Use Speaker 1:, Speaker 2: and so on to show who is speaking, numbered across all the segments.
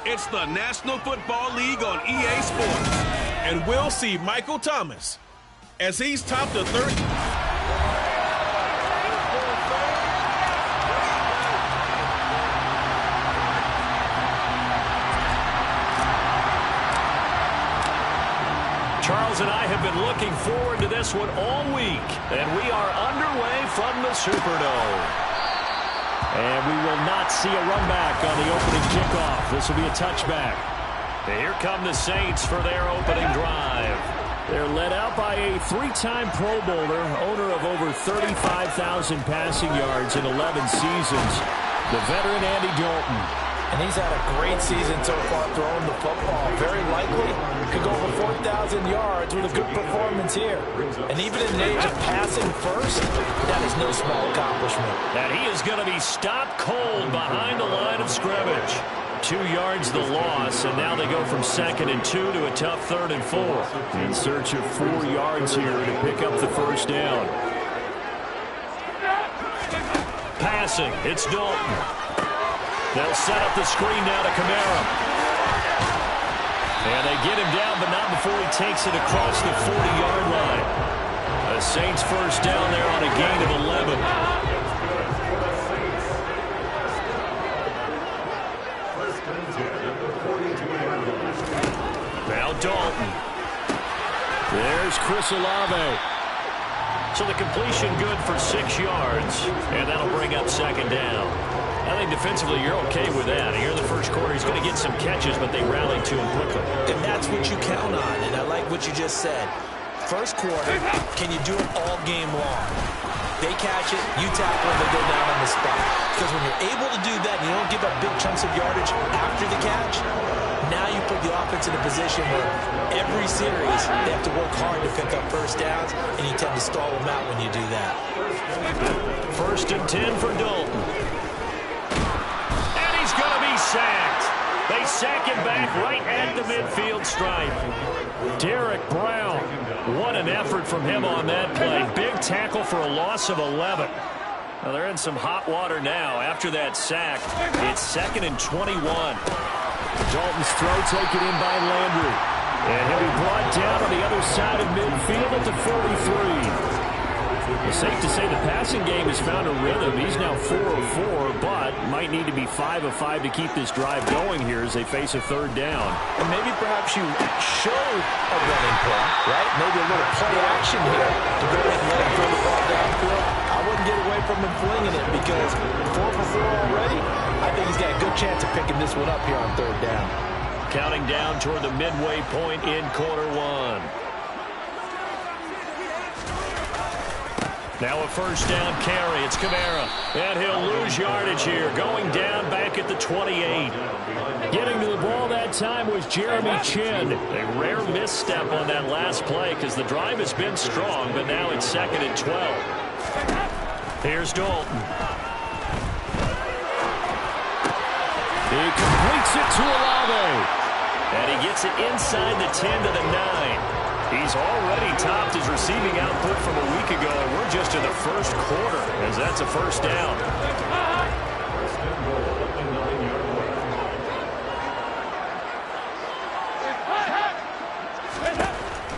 Speaker 1: It's the National Football League on EA Sports. And we'll see Michael Thomas as he's topped the third.
Speaker 2: Charles and I have been looking forward to this one all week, and we are underway from the Superdome. And we will not see a run back on the opening kickoff. This will be a touchback. And here come the Saints for their opening drive. They're led out by a three-time Pro Bowler, owner of over 35,000 passing yards in 11 seasons, the veteran Andy Dalton.
Speaker 3: And he's had a great season so far throwing the football. Very likely could go over 4,000 yards with a good performance here. And even in the age of passing first, that is no small accomplishment.
Speaker 2: And he is going to be stopped cold behind the line of scrimmage. 2 yards the loss, and now they go from 2nd and 2 to a tough 3rd and 4. In search of 4 yards here to pick up the first down. Passing, it's Dalton. They'll set up the screen now to Kamara. And they get him down, but not before he takes it across the 40-yard line. The Saints first down there on a gain of 11. Now Dalton. There's Chris Olave. So the completion good for 6 yards, and that'll bring up 2nd down. I think defensively you're okay with that. Here in the first quarter, he's going to get some catches, but they rallied to him quickly.
Speaker 3: And that's what you count on, and I like what you just said. First quarter, can you do it all game long? They catch it, you tackle, and they go down on the spot. Because when you're able to do that and you don't give up big chunks of yardage after the catch, now you put the offense in a position where every series they have to work hard to pick up first downs, and you tend to stall them out when you do that.
Speaker 2: 1st and 10 for Dalton. Going to be sacked. They sack him back right at the midfield stripe. Derek Brown. What an effort from him on that play. Big tackle for a loss of 11. Now they're in some hot water now. After that sack, it's 2nd and 21.
Speaker 4: Dalton's throw taken in by Landry. And he'll be brought down on the other side of midfield at the 43. It's safe to say the passing game has found a rhythm. He's now 4 of 4, but might need to be 5 of 5 to keep this drive going here as they face a 3rd down.
Speaker 3: And maybe perhaps you show a running play, right? Maybe a little play action here to go ahead and let him throw the ball downfield. I wouldn't get away from him flinging it because 4 for 4 already. I think he's got a good chance of picking this one up here on 3rd down.
Speaker 2: Counting down toward the midway point in quarter 1. Now a first down carry. It's Kamara. And he'll lose yardage here. Going down back at the 28.
Speaker 4: Getting to the ball that time was Jeremy Chin.
Speaker 2: A rare misstep on that last play because the drive has been strong, but now it's 2nd and 12. Here's Dalton.
Speaker 4: He completes it to Olave.
Speaker 2: And he gets it inside the 10 to the 9. He's already topped his receiving output from a week ago, and we're just in the first quarter as that's a first down.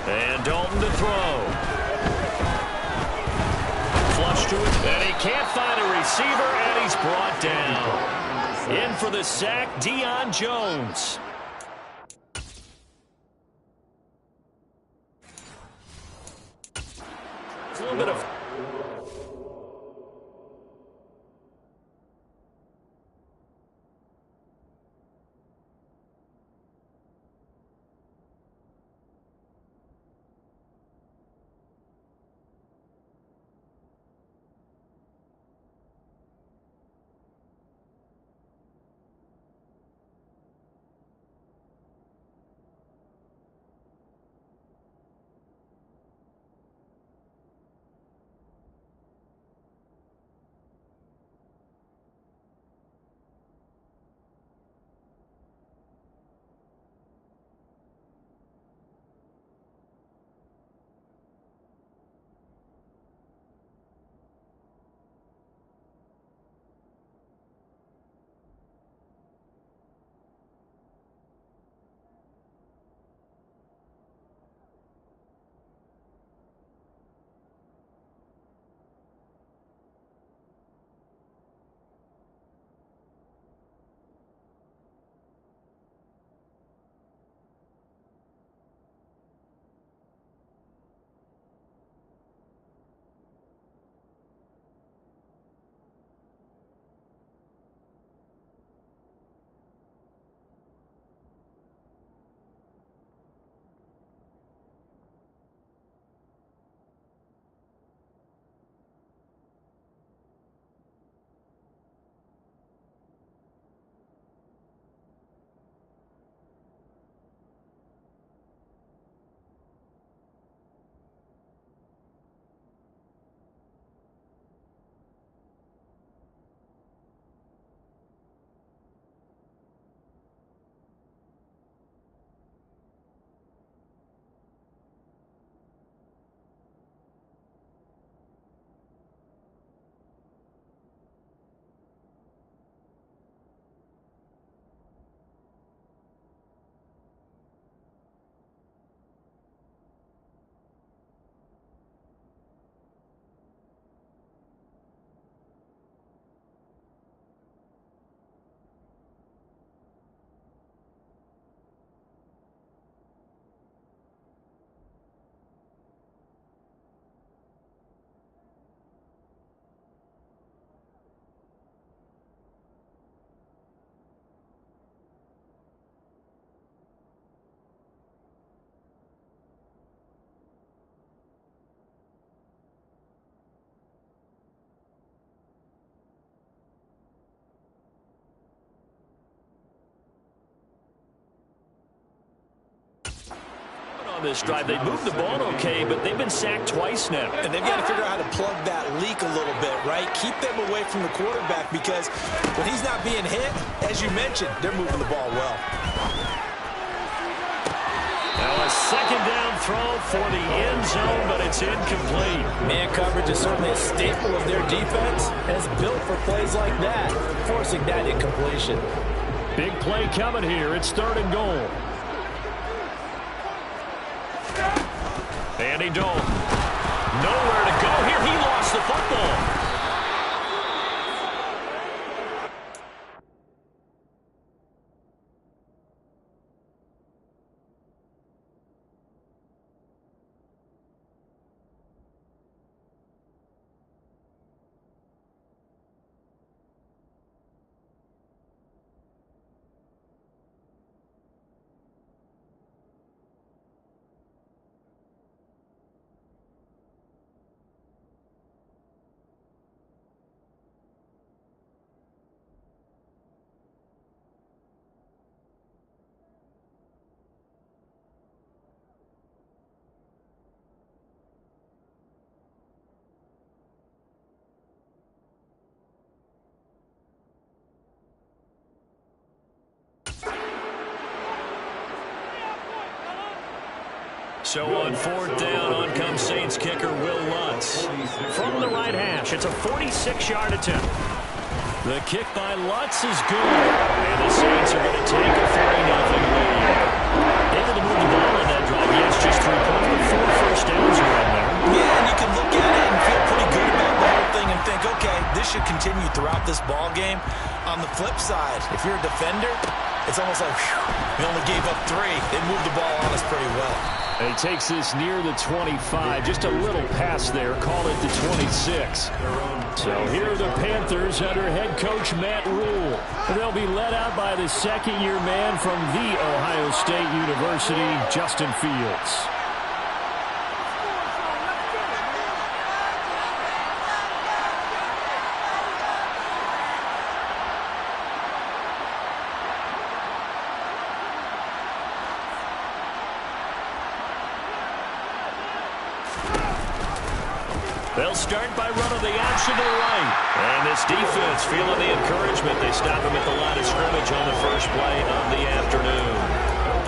Speaker 2: And Dalton to throw. Flush to it, and he can't find a receiver, and he's brought down. In for the sack, Deion Jones. A little bit of on this drive. They moved the ball okay, but they've been sacked twice now.
Speaker 3: And they've got to figure out how to plug that leak a little bit, right? Keep them away from the quarterback because when he's not being hit, as you mentioned, they're moving the ball well.
Speaker 2: Now a second down throw for the end zone, but it's incomplete.
Speaker 3: Man coverage is certainly a staple of their defense, and it's built for plays like that, forcing that incompletion.
Speaker 2: Big play coming here. It's 3rd and goal. Andy Dalton. Nowhere to go here. He lost the football. So on 4th down, on comes Saints kicker Will Lutz. From the right hash, it's a 46-yard attempt. The kick by Lutz is good. And the Saints are going to take a 3-0 lead. Able to move the ball on that drive. Yes, just 3 points, but 4 first downs around there.
Speaker 3: Yeah, and you can look at it and feel pretty good about the whole thing and think, okay, this should continue throughout this ball game. On the flip side, if you're a defender, it's almost like, whew, we only gave up 3. They moved the ball on us pretty well.
Speaker 2: And he takes this near the 25. Just a little pass there. Call it the 26. So here are the Panthers under head coach Matt Rule. They'll be led out by the second-year man from The Ohio State University, Justin Fields. They'll start by running the option to the right. And this defense feeling the encouragement. They stop him at the line of scrimmage on the first play of the afternoon.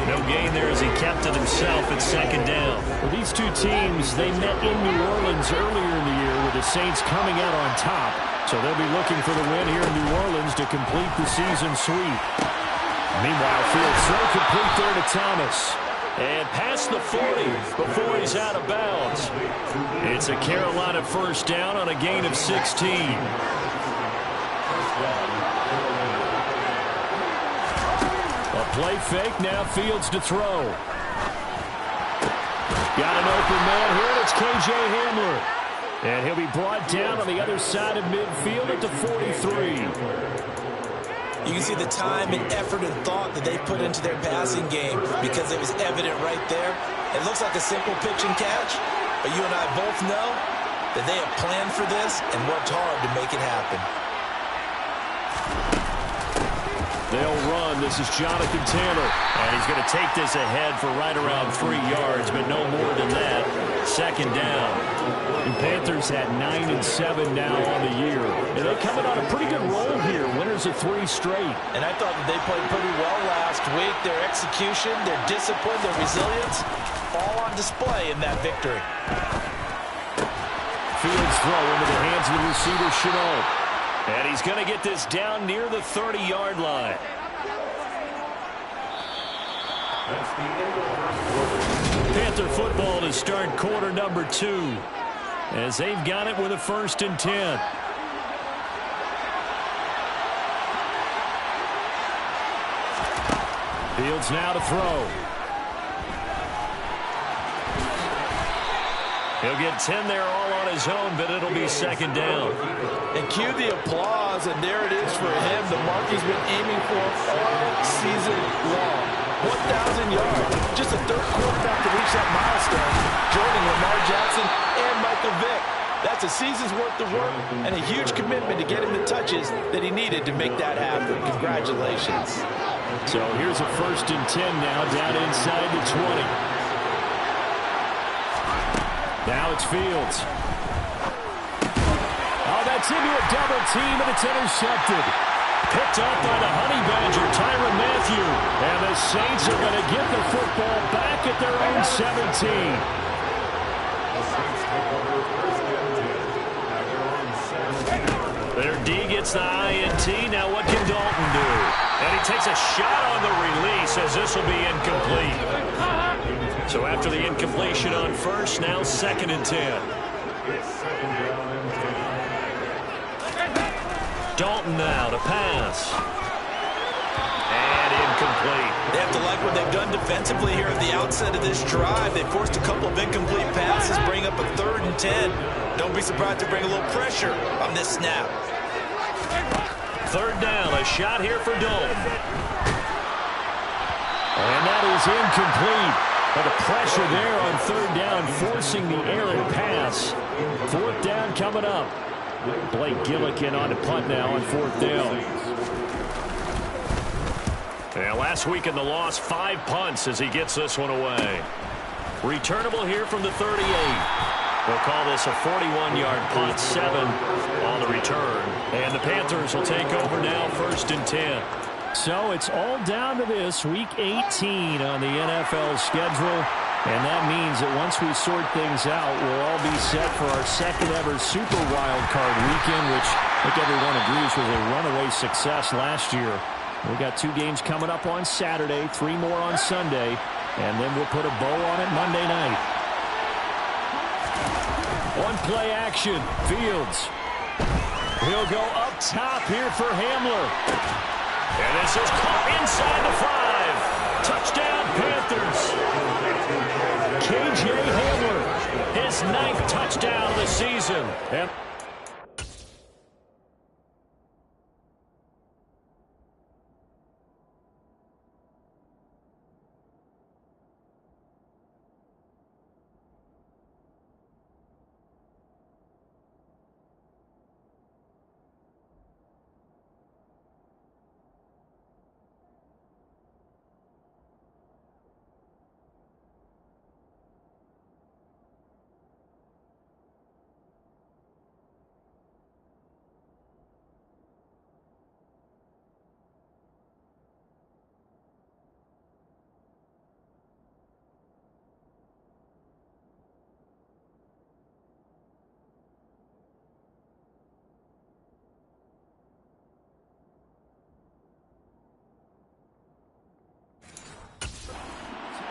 Speaker 2: No gain there as he kept it himself at 2nd down. Well, these two teams, they met in New Orleans earlier in the year with the Saints coming out on top. So they'll be looking for the win here in New Orleans to complete the season sweep. Meanwhile, field throw complete there to Thomas. And past the 40 before he's out of bounds. It's a Carolina first down on a gain of 16. A play fake, now Fields to throw. Got an open man here, and it's K.J. Hamler. And he'll be brought down on the other side of midfield at the 43.
Speaker 3: You can see the time and effort and thought that they put into their passing game because it was evident right there. It looks like a simple pitch and catch, but you and I both know that they have planned for this and worked hard to make it happen.
Speaker 2: They'll run. This is Jonathan Taylor. And he's going to take this ahead for right around 3 yards, but no more than that. 2nd down. The Panthers had 9 and 7 now on the year. And they're coming on a pretty good roll here. Winners of 3 straight.
Speaker 3: And I thought that they played pretty well last week. Their execution, their discipline, their resilience, all on display in that victory.
Speaker 2: Fields throw into the hands of the receiver, Chenault. And he's going to get this down near the 30-yard line. Panther football to start quarter number 2 as they've got it with a 1st and 10. Fields now to throw. He'll get 10 there all on his own, but it'll be 2nd down.
Speaker 3: And cue the applause, and there it is for him. The mark he's been aiming for all season long. 1,000 yards. Just a 3rd quarterback to reach that milestone, joining Lamar Jackson and Michael Vick. That's a season's worth of work and a huge commitment to get him the touches that he needed to make that happen. Congratulations.
Speaker 2: So here's a 1st and 10 now, down inside the 20. Now it's Fields. Oh, that's into a double team, and it's intercepted. Picked up by the Honey Badger, Tyrann Mathieu. And the Saints are going to get the football back at their own 17. Their D gets the INT. Now what can Dalton do? And he takes a shot on the release as this will be incomplete. So after the incompletion on first, now 2nd and 10. Dalton now to pass. And incomplete.
Speaker 3: They have to like what they've done defensively here at the outset of this drive. They forced a couple of incomplete passes, bring up a 3rd and 10. Don't be surprised to bring a little pressure on this snap.
Speaker 2: 3rd down, a shot here for Dalton. And that is incomplete. But the pressure there on 3rd down, forcing the errant pass. 4th down coming up. Blake Gillikin on to punt now on 4th down. And last week in the loss, 5 punts as he gets this one away. Returnable here from the 38. We'll call this a 41-yard punt, 7 on the return. And the Panthers will take over now, 1st and 10. So it's all down to this, Week 18 on the NFL schedule. And that means that once we sort things out, we'll all be set for our 2nd ever Super Wild Card weekend, which I think everyone agrees was a runaway success last year. We've got 2 games coming up on Saturday, 3 more on Sunday, and then we'll put a bow on it Monday night. One play action, Fields. He'll go up top here for Hamler. And this is caught inside the 5. Touchdown, Panthers. KJ Hamler, his 9th touchdown of the season. Yep.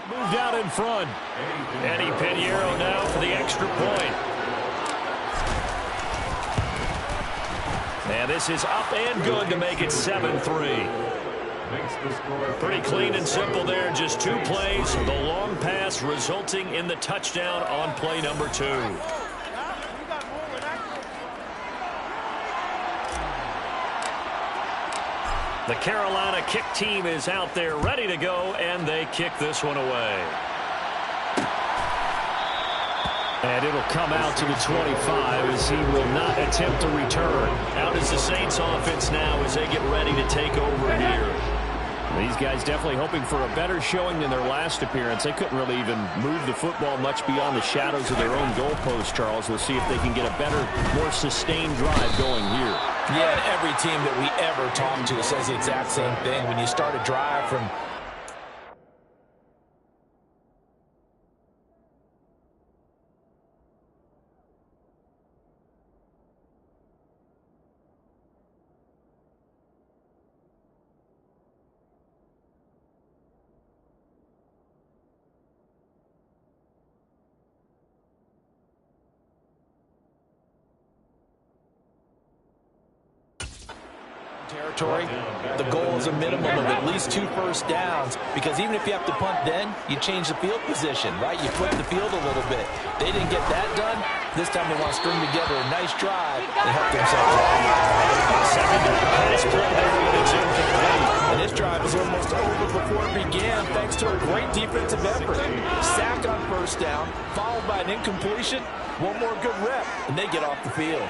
Speaker 2: Moved out in front. Eddie Pinheiro now for the extra point. And this is up and good to make it 7-3. Pretty clean and simple there. Just 2 plays. The long pass resulting in the touchdown on play number 2. The Carolina kick team is out there ready to go, and they kick this one away. And it'll come out to the 25 as he will not attempt to return. Out is the Saints offense now as they get ready to take over here. These guys definitely hoping for a better showing than their last appearance. They couldn't really even move the football much beyond the shadows of their own goalpost, Charles. We'll see if they can get a better, more sustained drive going here.
Speaker 3: Yeah, and every team that we ever talk to says the exact same thing. When you start a drive from territory, the goal is a minimum of at least 2 first downs, because even if you have to punt then, you change the field position, right? You flip the field a little bit. They didn't get that done. This time they want to string together a nice drive and help themselves out.
Speaker 2: Secondary pass play there, and it's incomplete.
Speaker 3: And this drive is almost over before it began, thanks to a great defensive effort. Sack on first down, followed by an incompletion. One more good rep, and they get off the field.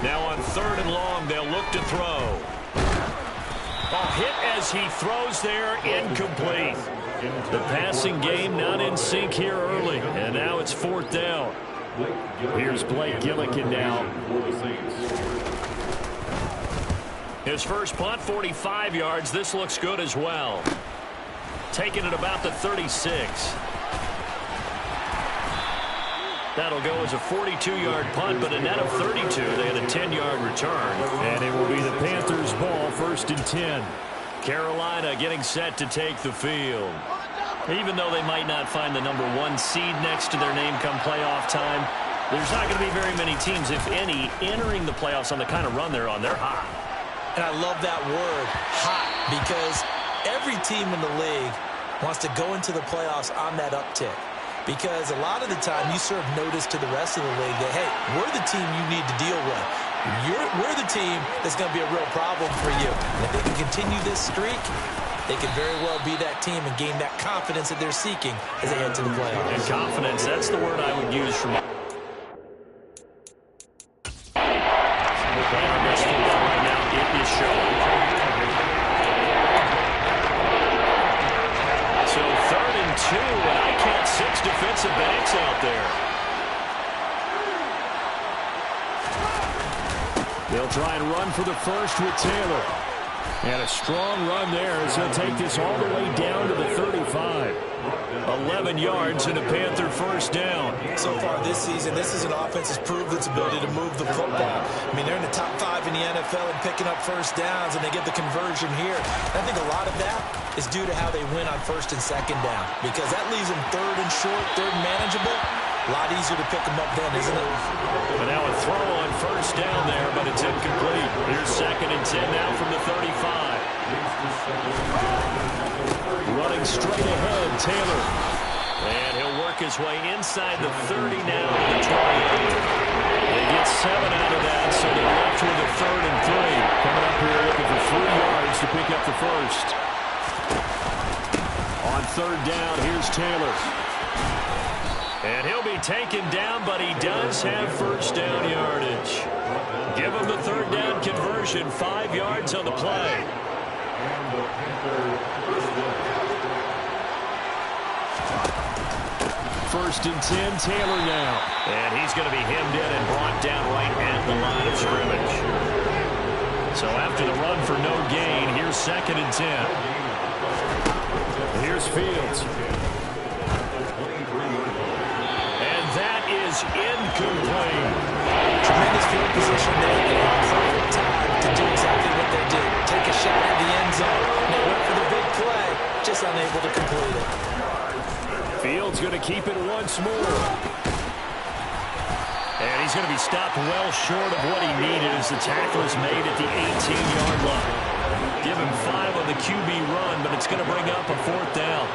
Speaker 2: Now on 3rd and long, they'll look to throw. A hit as he throws there, incomplete. The passing game not in sync here early, and now it's 4th down. Here's Blake Gillikin now. His first punt, 45 yards. This looks good as well. Taking it about the 36. That'll go as a 42-yard punt, but a net of 32. They had a 10-yard return. And it will be the Panthers' ball, 1st and 10. Carolina getting set to take the field. Even though they might not find the number 1 seed next to their name come playoff time, there's not going to be very many teams, if any, entering the playoffs on the kind of run they're on. They're hot.
Speaker 3: And I love that word, hot, because every team in the league wants to go into the playoffs on that uptick. Because a lot of the time you serve notice to the rest of the league that, hey, we're the team you need to deal with. We're the team that's going to be a real problem for you. And if they can continue this streak, they can very well be that team and gain that confidence that they're seeking as they head to the playoffs.
Speaker 2: And confidence, that's the word I would use from right now. It is showing. So 3rd and 2, and I count 6 defensive backs out there. They'll try and run for the first with Taylor. And a strong run there as he'll take this all the way down to the 35. 11 yards and a Panther first down.
Speaker 3: So far this season, this is an offense that's proved its ability to move the football. I mean, they're in the top 5 in the NFL and picking up first downs, and they get the conversion here. And I think a lot of that is due to how they win on 1st and 2nd down, because that leaves them 3rd and short, 3rd and manageable. A lot easier to pick them up then, isn't it?
Speaker 2: But now a throw on first down there, but it's incomplete. Here's 2nd and 10 now from the 35. Running straight ahead, Taylor. And he'll work his way inside the 30 now to the 28. They get 7 out of that, so they're left with a 3rd and 3. Coming up here looking for 3 yards to pick up the first. On 3rd down, here's Taylor. And he'll be taken down, but he does have first down yardage. Give him the 3rd down conversion, 5 yards on the play. 1st and 10, Taylor now. And he's going to be hemmed in and brought down right at the line of scrimmage. So after the run for no gain, here's 2nd and 10. Here's Fields. Is incomplete.
Speaker 3: Tremendous field position there. Perfect time to do exactly what they did. Take a shot at the end zone. They went for the big play, just unable to complete it.
Speaker 2: Fields going to keep it once more. And he's going to be stopped well short of what he needed as the tackle is made at the 18-yard line. Give him 5 on the QB run, but it's going to bring up a 4th down.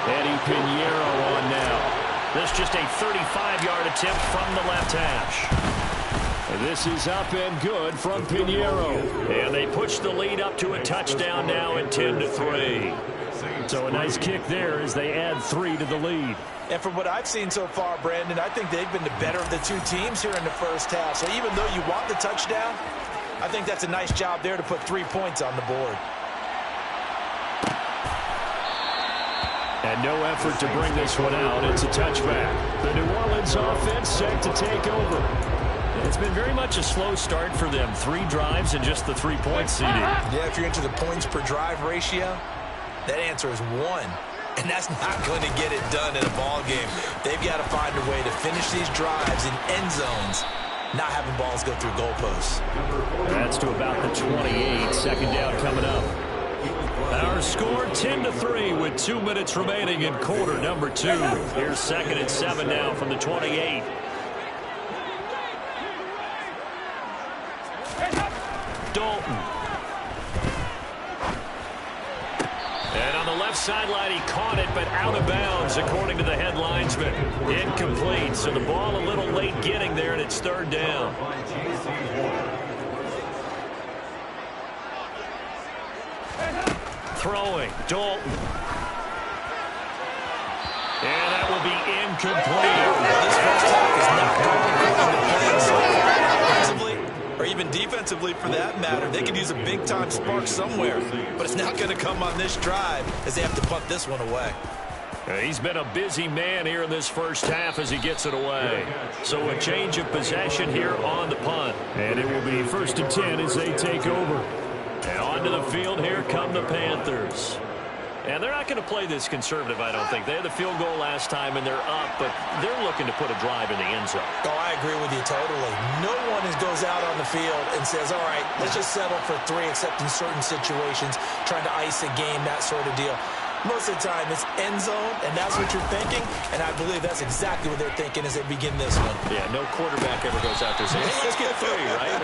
Speaker 2: Eddie Pinheiro on now. This just a 35-yard attempt from the left hash. And this is up and good from Pinheiro. And they push the lead up to a touchdown now at 10-3. So a nice kick there as they add 3 to the lead.
Speaker 3: And from what I've seen so far, Brandon, I think they've been the better of the 2 teams here in the first half. So even though you want the touchdown, I think that's a nice job there to put 3 points on the board.
Speaker 2: And no effort to bring this one out. It's a touchback. The New Orleans offense set to take over. It's been very much a slow start for them. 3 drives and just the 3 points seeded.
Speaker 3: Yeah, if you're into the points per drive ratio, that answer is 1. And that's not going to get it done in a ball game. They've got to find a way to finish these drives in end zones, not having balls go through goalposts.
Speaker 2: That's to about the 28. 2nd down coming up. Our score 10-3 with 2 minutes remaining in quarter number 2. Here's 2nd and 7 now from the 28. Dalton. And on the left sideline, he caught it, but out of bounds, according to the head linesman. Incomplete, so the ball a little late getting there, and it's 3rd down. Throwing, Dalton. And that will be incomplete.
Speaker 3: This first half is not going according to plan so far offensively or even defensively for that matter. They could use a big-time spark somewhere, but it's not going to come on this drive as they have to punt this one away.
Speaker 2: He's been a busy man here in this first half as he gets it away. So a change of possession here on the punt. And it will be 1st and 10 as they take over. And onto the field here come the Panthers. And they're not going to play this conservative, I don't think. They had the field goal last time, and they're up, but they're looking to put a drive in the end zone.
Speaker 3: Oh, I agree with you totally. No one goes out on the field and says, all right, let's just settle for 3, except in certain situations, trying to ice a game, that sort of deal. Most of the time, it's end zone, and that's what you're thinking, and I believe that's exactly what they're thinking as they begin this one.
Speaker 2: Yeah, no quarterback ever goes out there saying, hey, let's get 3, right?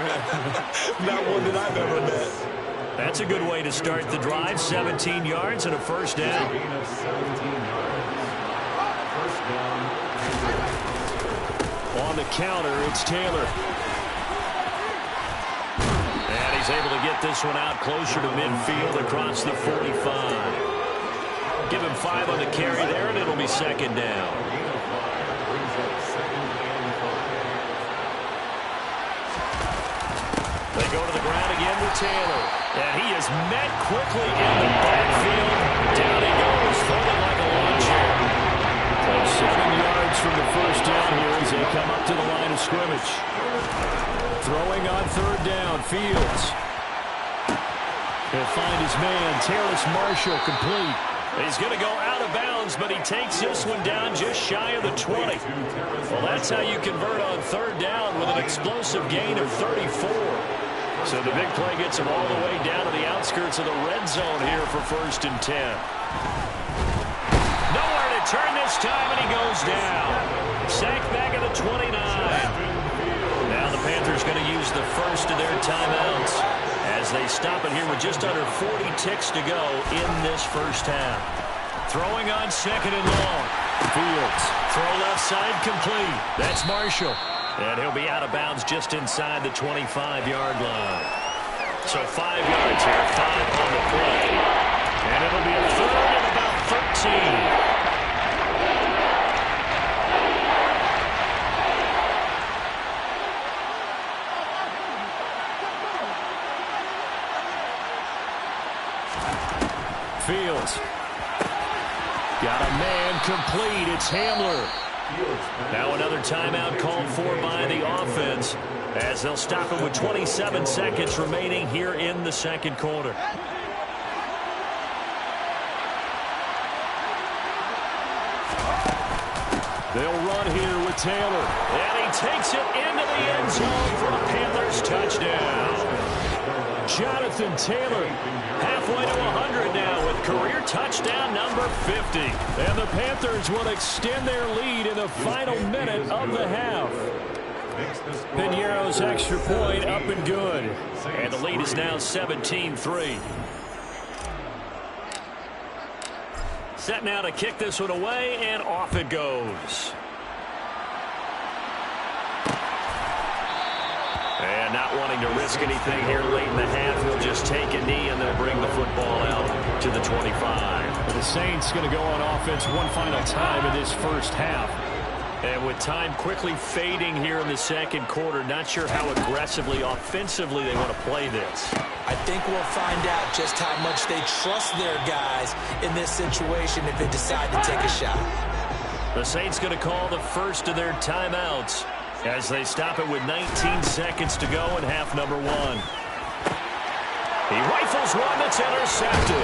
Speaker 3: Not one that I've ever met.
Speaker 2: That's a good way to start the drive. 17 yards and a first down. On the counter, it's Taylor. And he's able to get this one out closer to midfield across the 45. Give him 5 on the carry there, and it'll be 2nd down. They go to the ground again with Taylor. And he is met quickly in the backfield. Down he goes, throwing like a lawn chair. 7 yards from the first down here as they come up to the line of scrimmage. Throwing on 3rd down, Fields. He'll find his man, Terrace Marshall, complete. He's going to go out of bounds, but he takes this one down just shy of the 20. Well, that's how you convert on 3rd down with an explosive gain of 34. So the big play gets him all the way down to the outskirts of the red zone here for 1st and 10. Nowhere to turn this time, and he goes down. Sacked back at the 29. Now the Panthers going to use the first of their timeouts as they stop it here with just under 40 ticks to go in this first half. Throwing on 2nd and long. Fields. Throw left side complete. That's Marshall. And he'll be out of bounds just inside the 25-yard line. So 5 yards here, 5 on the play. And it'll be a 3rd and about 13. Fields. Got a man complete. It's Hamler. Now another timeout called for by the offense as they'll stop it with 27 seconds remaining here in the 2nd quarter. They'll run here with Taylor. And he takes it into the end zone for the Panthers touchdown. Jonathan Taylor halfway to 100 now with career touchdown number 50. And the Panthers will extend their lead in the final minute of the half. Piñeiro's extra point up and good. And the lead is now 17-3. Set now to kick this one away, and off it goes. And not wanting to risk anything here late in the half, he'll just take a knee and they'll bring the football out to the 25. The Saints going to go on offense one final time in this first half. And with time quickly fading here in the 2nd quarter, not sure how aggressively, offensively they want to play this.
Speaker 3: I think we'll find out just how much they trust their guys in this situation if they decide to take a shot.
Speaker 2: The Saints going to call the first of their timeouts as they stop it with 19 seconds to go in half number 1. He rifles one that's intercepted.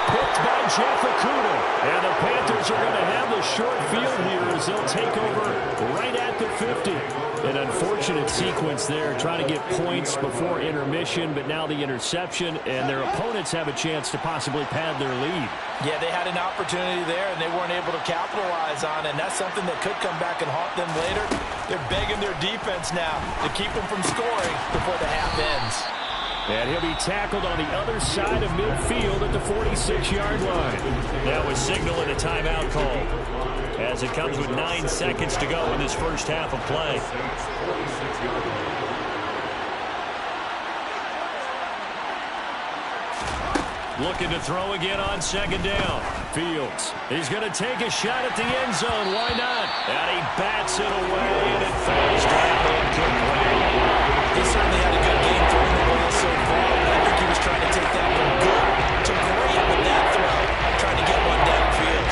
Speaker 2: Picked by Jeff Okudah. And the Panthers are going to have the short field here as they'll take over right at the 50. An unfortunate sequence there, trying to get points before intermission, but now the interception, and their opponents have a chance to possibly pad their lead.
Speaker 3: Yeah, they had an opportunity there, and they weren't able to capitalize on it, and that's something that could come back and haunt them later. They're begging their defense now to keep them from scoring before the half ends.
Speaker 2: And he'll be tackled on the other side of midfield at the 46-yard line. Now a signal and a timeout call as it comes with 9 seconds to go in this first half of play. Looking to throw again on 2nd down. Fields. He's going to take a shot at the end zone. Why not? And he bats it away, and it falls down incomplete.
Speaker 3: He certainly had a good trying to take that from good to great with that throw. Trying to get one downfield.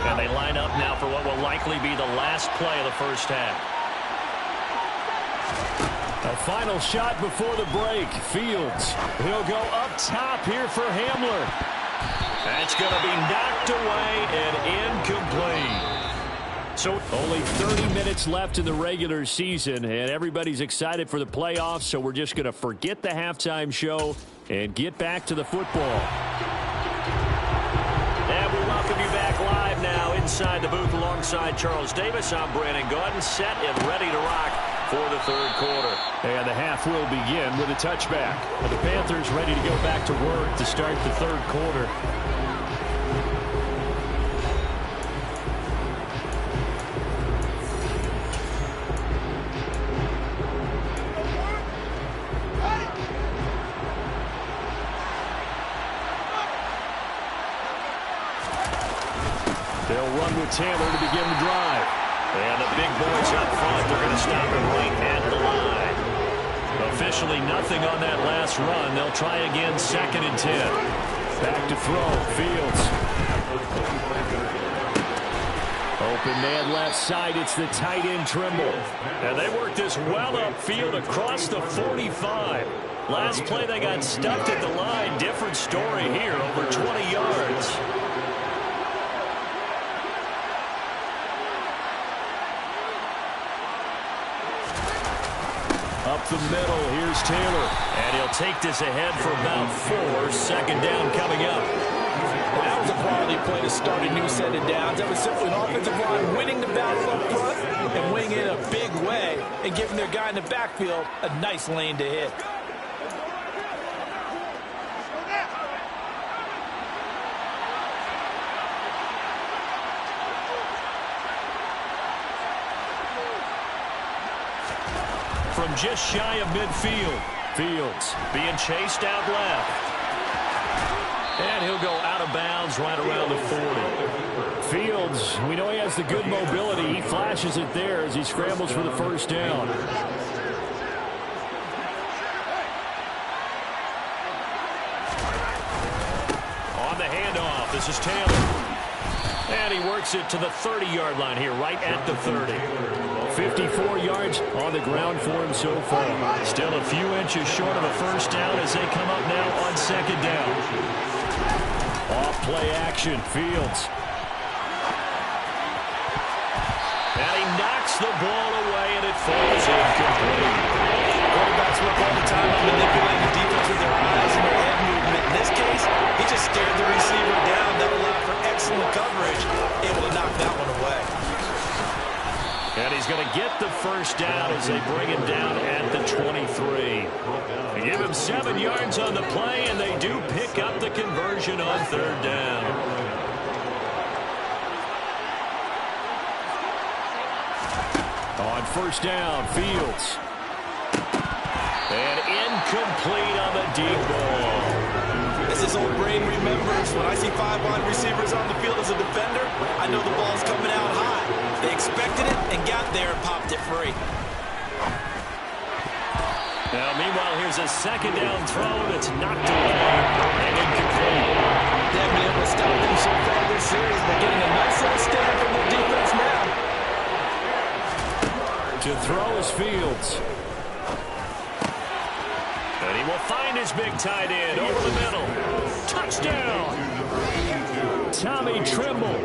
Speaker 2: And they line up now for what will likely be the last play of the first half. A final shot before the break. Fields. He'll go up top here for Hamler. That's going to be knocked away and incomplete. So only 30 minutes left in the regular season, and everybody's excited for the playoffs, so we're just going to forget the halftime show and get back to the football. And we welcome you back live now inside the booth alongside Charles Davis. I'm Brandon Gaudin, set and ready to rock for the third quarter. And the half will begin with a touchback. And the Panthers ready to go back to work to start the third quarter. They'll run with Taylor to begin the drive. And the big boys up front, they're going to stop it right at the line. Officially nothing on that last run. They'll try again, 2nd and 10. Back to throw, Fields. Open man left side, it's the tight end Trimble. And they work this well upfield across the 45. Last play they got stuffed at the line. Different story here, over 20 yards. Up the middle, here's Taylor. And he'll take this ahead for about 4. 2nd down coming up.
Speaker 3: Well, that was a quality play to start a new set of downs. That was simply an offensive line winning the battle up front and winning it in a big way and giving their guy in the backfield a nice lane to hit.
Speaker 2: From just shy of midfield. Fields being chased out left. And he'll go out of bounds right around the 40. Fields, we know he has the good mobility. He flashes it there as he scrambles for the first down. On the handoff, this is Taylor. And he works it to the 30-yard line here, right at the 30. 54 yards on the ground for him so far. Still a few inches short of a first down as they come up now on 2nd down. Off play action, Fields. And he knocks the ball away and it falls incomplete.
Speaker 3: Quarterbacks work all the time on manipulating the defense with their eyes and their head movement. In this case, he just stared the receiver down. That allowed for excellent coverage, able to knock that one away.
Speaker 2: And he's going to get the first down as they bring him down at the 23. They give him 7 yards on the play, and they do pick up the conversion on 3rd down. On 1st down, Fields. And incomplete on the deep ball.
Speaker 3: As his old brain remembers, when I see 5 wide receivers on the field as a defender, I know the ball's coming out high. They expected it and got there and popped it free.
Speaker 2: Now, meanwhile, here's a 2nd down throw that's knocked away and incomplete.
Speaker 3: They haven't been able to stop them so far this series. They're getting a nice little stand from their defense now.
Speaker 2: To throw is Fields. And he will find his big tight end over the middle. Touchdown! Tommy Trimble,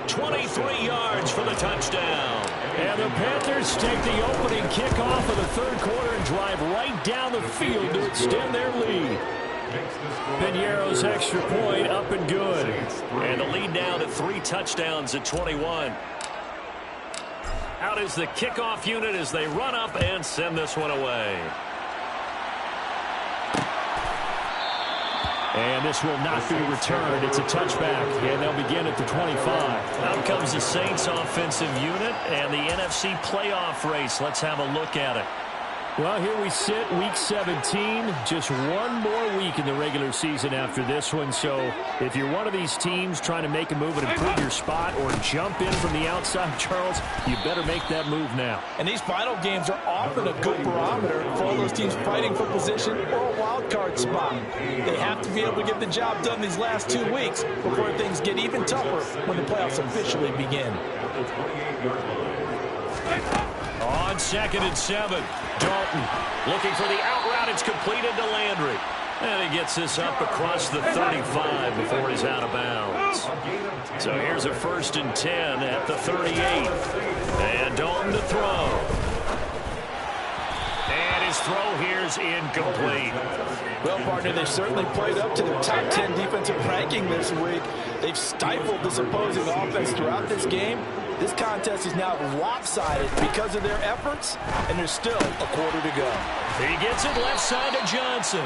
Speaker 2: 23 yards for the touchdown. And the Panthers take the opening kickoff of the third quarter and drive right down the field to extend their lead. Piñeiro's extra point up and good. And the lead now to 3 touchdowns at 21. Out is the kickoff unit as they run up and send this one away. And this will not be returned. It's a touchback, and they'll begin at the 25. Out comes the Saints offensive unit and the NFC playoff race. Let's have a look at it.
Speaker 4: Well, here we sit, week 17. Just one more week in the regular season after this one. So if you're one of these teams trying to make a move and improve your spot or jump in from the outside, Charles, you better make that move now.
Speaker 3: And these final games are often a good barometer for all those teams fighting for position or a wild card spot. They have to be able to get the job done these last 2 weeks before things get even tougher when the playoffs officially begin.
Speaker 2: On 2nd and 7, Dalton looking for the out route. It's completed to Landry. And he gets this up across the 35 before he's out of bounds. So here's a 1st and 10 at the 38. And Dalton to throw. And his throw here's incomplete.
Speaker 3: Well, partner, they've certainly played up to their top 10 defensive ranking this week. They've stifled this opposing offense throughout this game. This contest is now lopsided because of their efforts, and there's still a quarter to go.
Speaker 2: He gets it left side to Johnson.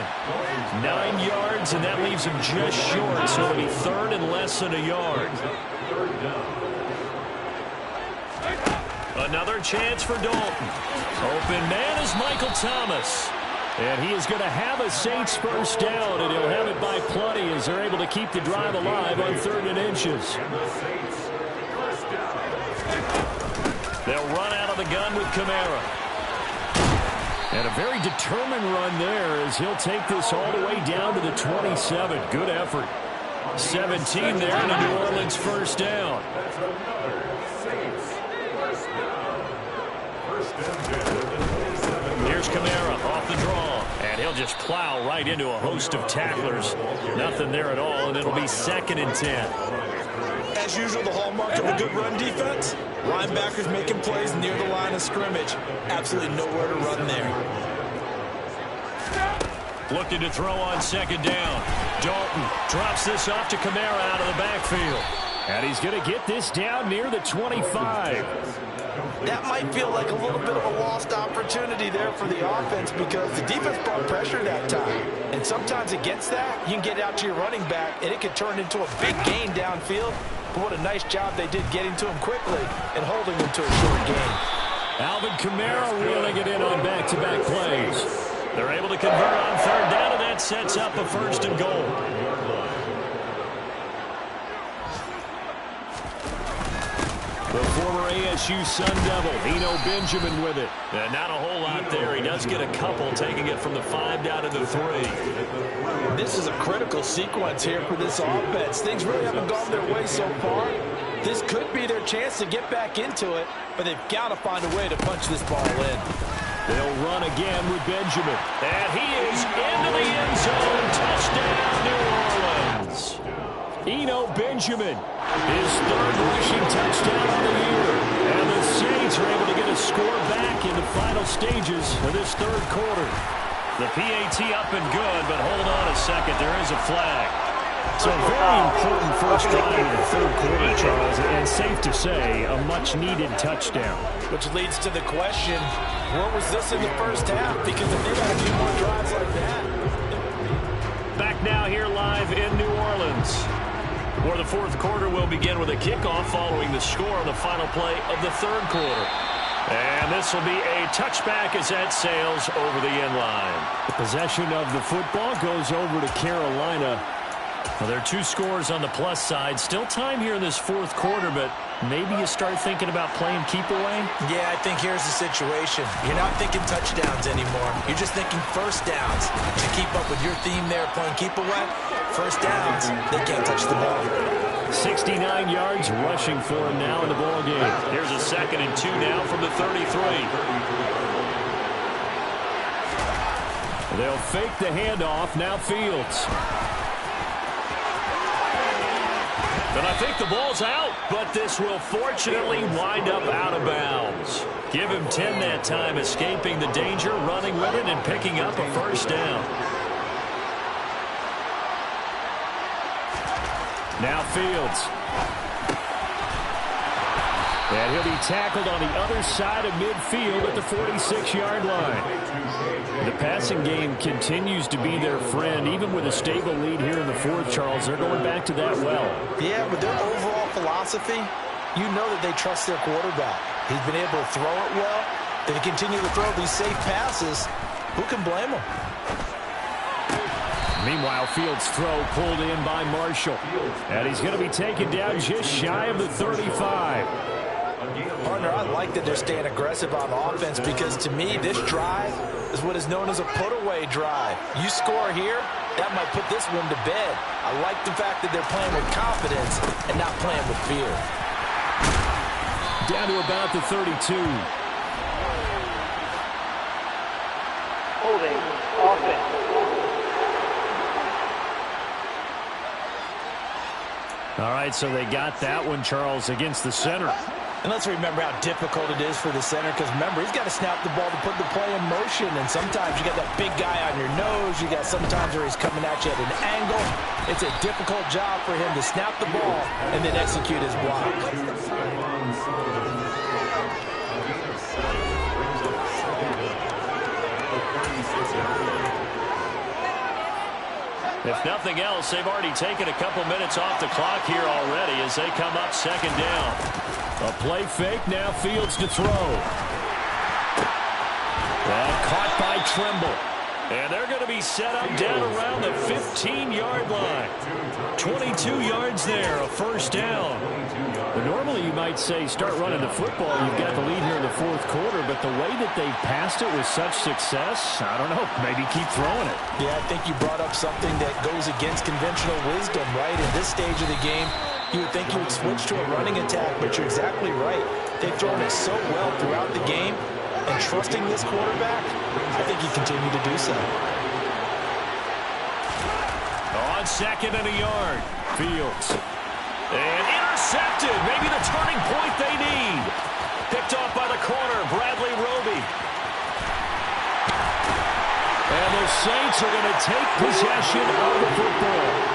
Speaker 2: 9 yards, and that leaves him just short, so it'll be 3rd and less than a yard. Another chance for Dalton. Open man is Michael Thomas. And he is going to have a Saints 1st down, and he'll have it by plenty as they're able to keep the drive alive on 3rd and inches. They'll run out of the gun with Kamara. And a very determined run there as he'll take this all the way down to the 27. Good effort. 17 there and a New Orleans 1st down. Here's Kamara off the draw. And he'll just plow right into a host of tacklers. Nothing there at all, and it'll be 2nd and 10.
Speaker 3: As usual, the hallmark of a good run defense, linebackers making plays near the line of scrimmage. Absolutely nowhere to run there.
Speaker 2: Looking to throw on 2nd down. Dalton drops this off to Kamara out of the backfield.
Speaker 4: And he's going to get this down near the 25.
Speaker 3: That might feel like a little bit of a lost opportunity there for the offense because the defense brought pressure that time. And sometimes against that, you can get out to your running back, and it could turn into a big gain downfield. But what a nice job they did getting to him quickly and holding him to a short gain.
Speaker 2: Alvin Kamara reeling it in on back-to-back plays. They're able to convert on 3rd down, and that sets up a 1st and goal. The former ASU Sun Devil, Eno Benjamin with it. And not a whole lot there. He does get a couple, taking it from the 5 down to the 3.
Speaker 3: This is a critical sequence here for this offense. Things really haven't gone their way so far. This could be their chance to get back into it, but they've got to find a way to punch this ball in.
Speaker 2: They'll run again with Benjamin. And he is into the end zone. Touchdown, New Orleans. Eno Benjamin, his 3rd rushing touchdown of the year. And the Saints are able to get a score back in the final stages of this 3rd quarter. The PAT up and good, but hold on a second. There is a flag.
Speaker 4: So very important first drive of the 3rd quarter, Charles, and safe to say a much-needed touchdown.
Speaker 3: Which leads to the question, where was this in the 1st half? Because if they got a few more drives like that.
Speaker 2: Back now here live in New Orleans, where the 4th quarter will begin with a kickoff following the score on the final play of the 3rd quarter. And this will be a touchback as that sails over the end line.
Speaker 4: The possession of the football goes over to Carolina.
Speaker 2: Well, there are 2 scores on the plus side. Still time here in this 4th quarter, but maybe you start thinking about playing keep away?
Speaker 3: Yeah, I think here's the situation. You're not thinking touchdowns anymore. You're just thinking 1st downs. To keep up with your theme there playing keep away, 1st downs, they can't touch the ball.
Speaker 4: 69 yards rushing for him now in the ball game.
Speaker 2: Here's a 2nd and 2 now from the 33.
Speaker 4: They'll fake the handoff. Now Fields.
Speaker 2: And I think the ball's out, but this will fortunately wind up out of bounds. Give him 10 that time, escaping the danger, running with it, and picking up a 1st down.
Speaker 4: Now Fields. And he'll be tackled on the other side of midfield at the 46-yard line. The passing game continues to be their friend, even with a stable lead here in the 4th, Charles. They're going back to that well.
Speaker 3: Yeah, with their overall philosophy, you know that they trust their quarterback. He's been able to throw it well, They continue to throw these safe passes. Who can blame them?
Speaker 2: Meanwhile, Fields' throw pulled in by Marshall. And he's going to be taken down just shy of the 35.
Speaker 3: Partner, I like that they're staying aggressive on offense because to me, this drive is what is known as a put-away drive. You score here, that might put this one to bed. I like the fact that they're playing with confidence and not playing with fear.
Speaker 2: Down to about the 32.
Speaker 5: Holding offense.
Speaker 2: All right, so they got that one, Charles, against the center.
Speaker 3: And let's remember how difficult it is for the center because, remember, he's got to snap the ball to put the play in motion. And sometimes you got that big guy on your nose. You got sometimes where he's coming at you at an angle. It's a difficult job for him to snap the ball and then execute his block.
Speaker 2: If nothing else, they've already taken a couple minutes off the clock here already as they come up second down. A play fake, now Fields to throw. And caught by Trimble. And they're going to be set up down around the 15-yard line. 22 yards there, a first down. But normally you might say start running the football. You've got the lead here in the fourth quarter, but the way that they've passed it with such success, I don't know, maybe keep throwing it.
Speaker 3: Yeah, I think you brought up something that goes against conventional wisdom, right? In this stage of the game, you would think you would switch to a running attack, but you're exactly right. They've thrown it so well throughout the game, and trusting this quarterback, I think you continue to do so.
Speaker 2: On second and a yard, Fields. And intercepted, maybe the turning point they need. Picked off by the corner, Bradley Roby. And the Saints are going to take possession of the football.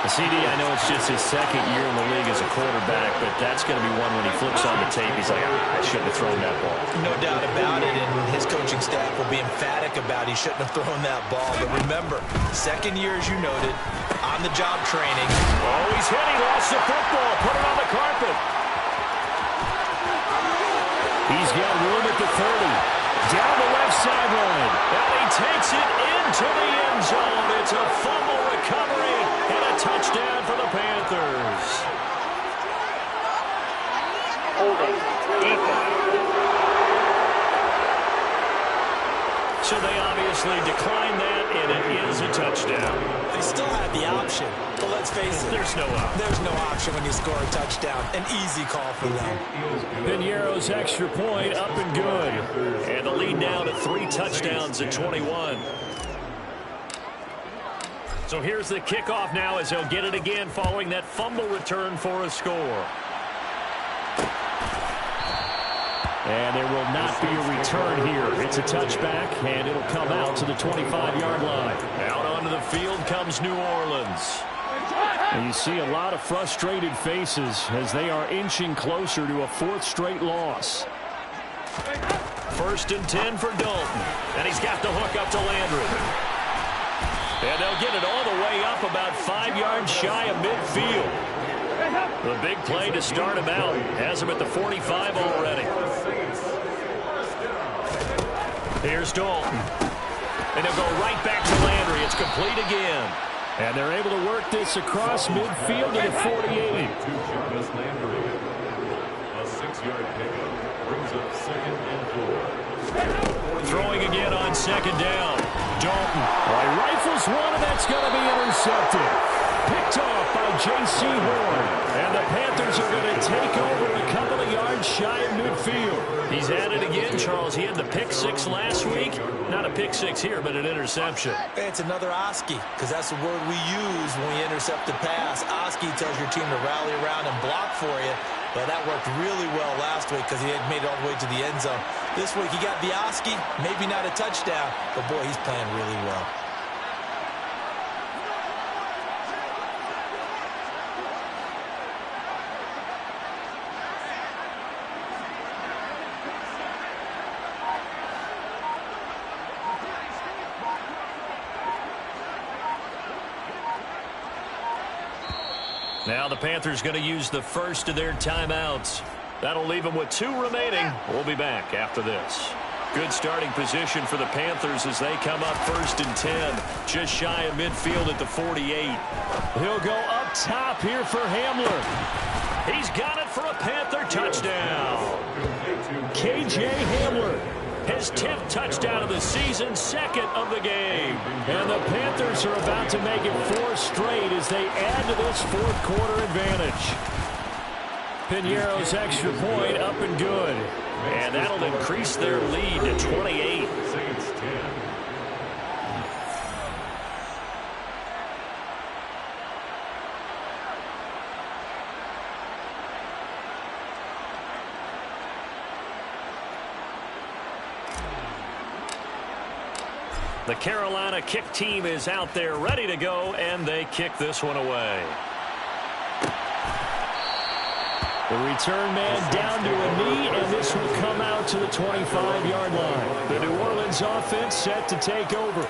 Speaker 2: CD, I know it's just his second year in the league as a quarterback, but that's going to be one when he flips on the tape, he's like, I shouldn't have thrown that ball.
Speaker 3: No doubt about it, and his coaching staff will be emphatic about he shouldn't have thrown that ball. But remember, second year, as you noted, on-the-job training.
Speaker 2: Oh, he's hit. He lost the football. Put it on the carpet. He's got room at the 30. Down the left sideline. And he takes it into the end zone. It's a fumble recovery and a touchdown for the Panthers.
Speaker 5: Holding defense.
Speaker 2: So they obviously declined that, and it is a touchdown.
Speaker 3: They still have the option, but let's face it.
Speaker 2: There's no option.
Speaker 3: There's no option when you score a touchdown. An easy call for them.
Speaker 2: Piñeiro's extra point up and good. And the lead now to 3 touchdowns at 21. So here's the kickoff now as he'll get it again following that fumble return for a score. And there will not be a return here. It's a touchback, and it'll come out to the 25-yard line. Out onto the field comes New Orleans. And you see a lot of frustrated faces as they are inching closer to a 4th straight loss. 1st and 10 for Dalton. And he's got the hook up to Landry. And they'll get it all the way up about 5 yards shy of midfield. The big play to start him out has him at the 45 already. Here's Dalton. And they'll go right back to Landry. It's complete again. And they're able to work this across midfield to the 48.
Speaker 6: A 6-yard pickup brings up 2nd and 4.
Speaker 2: Throwing again on 2nd down. Dalton. Rifles one, and that's going to be intercepted. Picked off by J.C. Horn. And the Panthers are going to take over a couple of yards shy of midfield. He's at it again, Charles. He had the pick 6 last week. Not a pick 6 here, but an interception.
Speaker 3: It's another Oski, because that's the word we use when we intercept a pass. Oski tells your team to rally around and block for you. But that worked really well last week because he had made it all the way to the end zone. This week he got the Oski, maybe not a touchdown, but boy, he's playing really well.
Speaker 2: Now the Panthers going to use the first of their timeouts. That'll leave them with 2 remaining. We'll be back after this. Good starting position for the Panthers as they come up 1st and 10. Just shy of midfield at the 48.
Speaker 4: He'll go up top here for Hamler.
Speaker 2: He's got it for a Panther touchdown.
Speaker 4: KJ Hamler.
Speaker 2: His 10th touchdown of the season, 2nd of the game.
Speaker 4: And the Panthers are about to make it 4 straight as they add to this 4th quarter advantage. Pinheiro's extra point up and good.
Speaker 2: And that'll increase their lead to 28. The Carolina kick team is out there ready to go, and they kick this one away.
Speaker 4: The return man down to a knee, and this will come out to the 25-yard line. The New Orleans offense set to take over.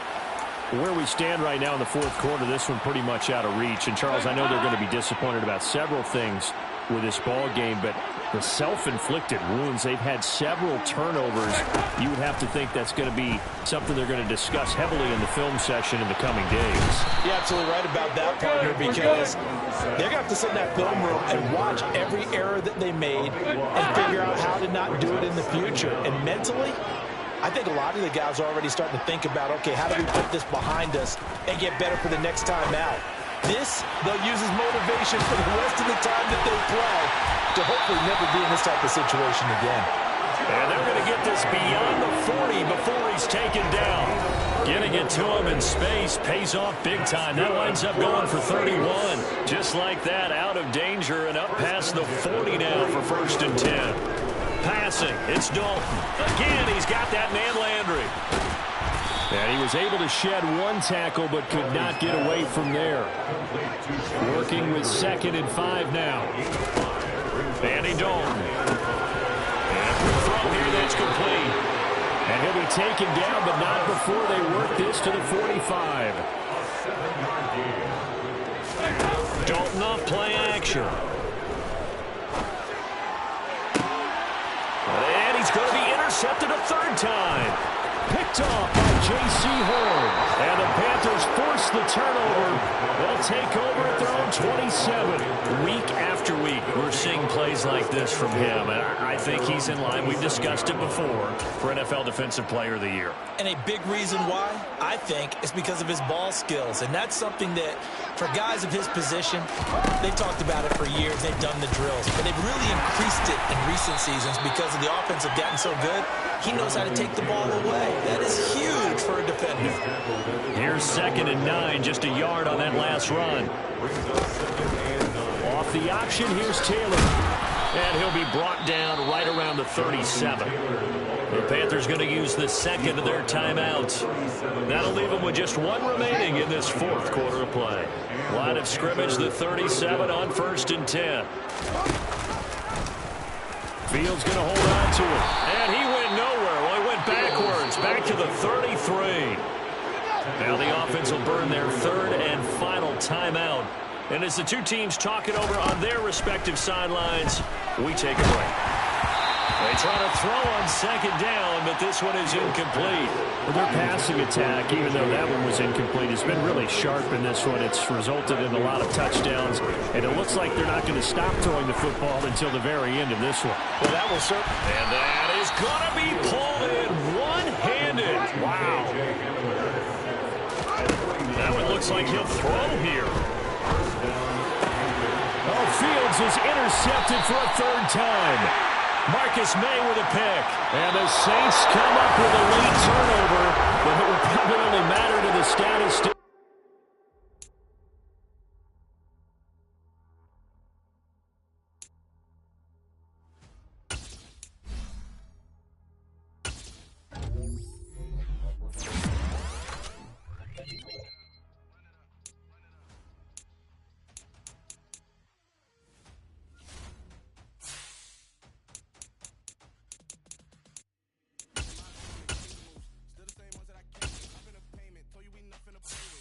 Speaker 4: Where we stand right now in the 4th quarter, this one pretty much out of reach. And, Charles, I know they're going to be disappointed about several things with this ball game, but the self-inflicted wounds, they've had several turnovers. You would have to think that's going to be something they're going to discuss heavily in the film session in the coming days.
Speaker 3: You're absolutely right about that, partner, because they're going to have to sit in that film room and watch every error that they made and figure out how to not do it in the future. And mentally, I think a lot of the guys are already starting to think about, okay, how do we put this behind us and get better for the next time out? This, they'll use as motivation for the rest of the time that they play to hopefully never be in this type of situation again.
Speaker 2: And they're going to get this beyond the 40 before he's taken down. Getting it to him in space pays off big time. That winds up going for 31. Just like that, out of danger and up past the 40 now for 1st and 10. Passing, it's Dalton. Again, he's got that man Landry.
Speaker 4: And he was able to shed 1 tackle but could not get away from there. Working with 2nd and 5 now.
Speaker 2: Andy Dalton. And a throw here that's complete.
Speaker 4: And he'll be taken down, but not before they work this to the 45.
Speaker 2: Dalton off play action. And he's going to be intercepted a 3rd time.
Speaker 4: Picked off by J.C. Horn. And the Panthers force the turnover. They'll take over at their own 27.
Speaker 2: Week after week, we're seeing plays like this from him. And I think he's in line. We've discussed it before for NFL Defensive Player of the Year.
Speaker 3: And a big reason why, I think, is because of his ball skills. And that's something that, for guys of his position, they've talked about it for years. They've done the drills. But they've really increased it in recent seasons because of the offense have gotten so good. He knows how to take the ball away. That is huge for a defender.
Speaker 2: Here's 2nd and 9, just a yard on that last run.
Speaker 4: Off the option, here's Taylor.
Speaker 2: And he'll be brought down right around the 37. The Panthers going to use the 2nd of their timeouts. That'll leave them with just 1 remaining in this 4th quarter of play. Line of scrimmage, the 37 on 1st and 10.
Speaker 4: Fields going to hold on to it.
Speaker 2: And he went nowhere. Well, he went backwards, back to the 33. Now the offense will burn their 3rd and final timeout. And as the 2 teams talk it over on their respective sidelines, we take a break. They try to throw on 2nd down, but this one is incomplete.
Speaker 4: Well, their passing attack, even though that one was incomplete, has been really sharp in this one. It's resulted in a lot of touchdowns, and it looks like they're not going to stop throwing the football until the very end of this one.
Speaker 3: Well, that will certainly.
Speaker 2: And that is going to be pulled in one-handed. Wow. Now it looks like he'll throw here.
Speaker 4: Oh, Fields is intercepted for a 3rd time.
Speaker 2: Marcus May with a pick.
Speaker 4: And the Saints come up with a late turnover, but it will probably only matter to the status.
Speaker 1: Still the same ones that I came. I've been a payment. Told you we nothing to play with.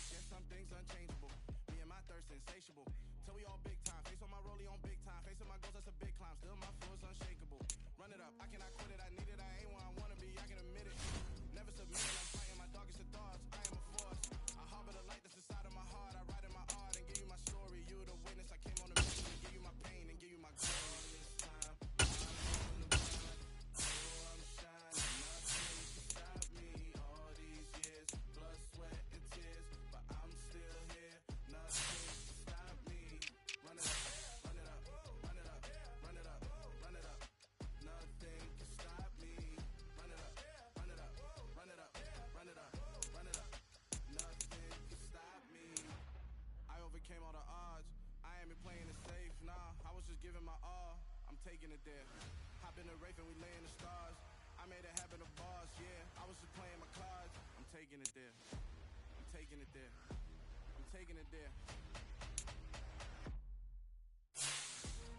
Speaker 7: there. Hop in the Wraith and we lay in the stars. I made it happen to bars, yeah. I was just playing my cards. I'm taking it there. I'm taking it there. I'm taking it there.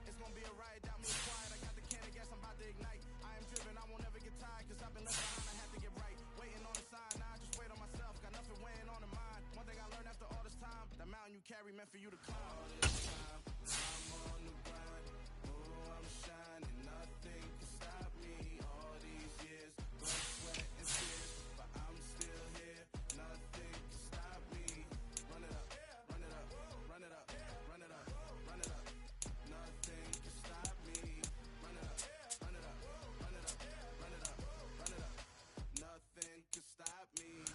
Speaker 7: It's gonna be a riot, doubt me quiet. I got the can of gas, I'm about to ignite. I am driven, I won't ever get tired, cause I've been left behind, I have to get right. Waiting on the sign, now I just wait on myself. Got nothing weighing on the mind. One thing I learned after all this time, that mountain you carry meant for you to climb. All this time, I'm on the grind. Oh, I'm shining, nothing can stop me. All these years, blood, sweat, and tears, but I'm still here. Nothing can stop me. Run it up, run it up, run it up, run it up, run it up. Nothing can stop me. Run it up, run it up, run it up, run it up, run it up. Nothing can stop me.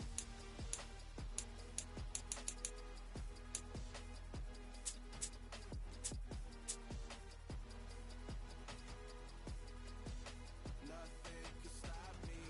Speaker 7: Nothing can stop me.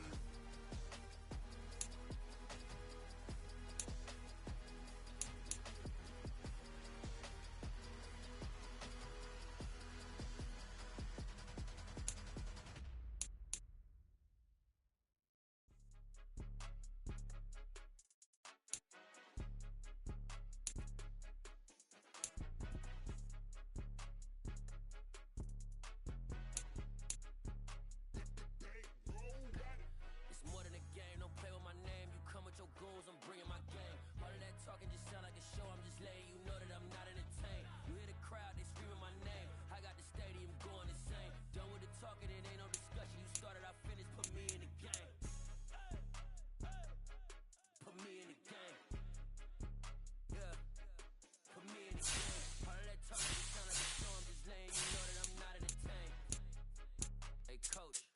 Speaker 8: It's more than a game, don't play with my name. You come with your goons, I'm bringing my game. All of that talking just sound like a show, I'm just letting you know that I'm not entertained. You hear the crowd, they screaming my name. I got the stadium going insane. Done with the talking, it ain't no discussion. You started, I finished, put me in the game. Put me in the game. Yeah, put me in the game. All of that talking just sound like a show, I'm just letting you know that I'm not entertained. Hey, coach.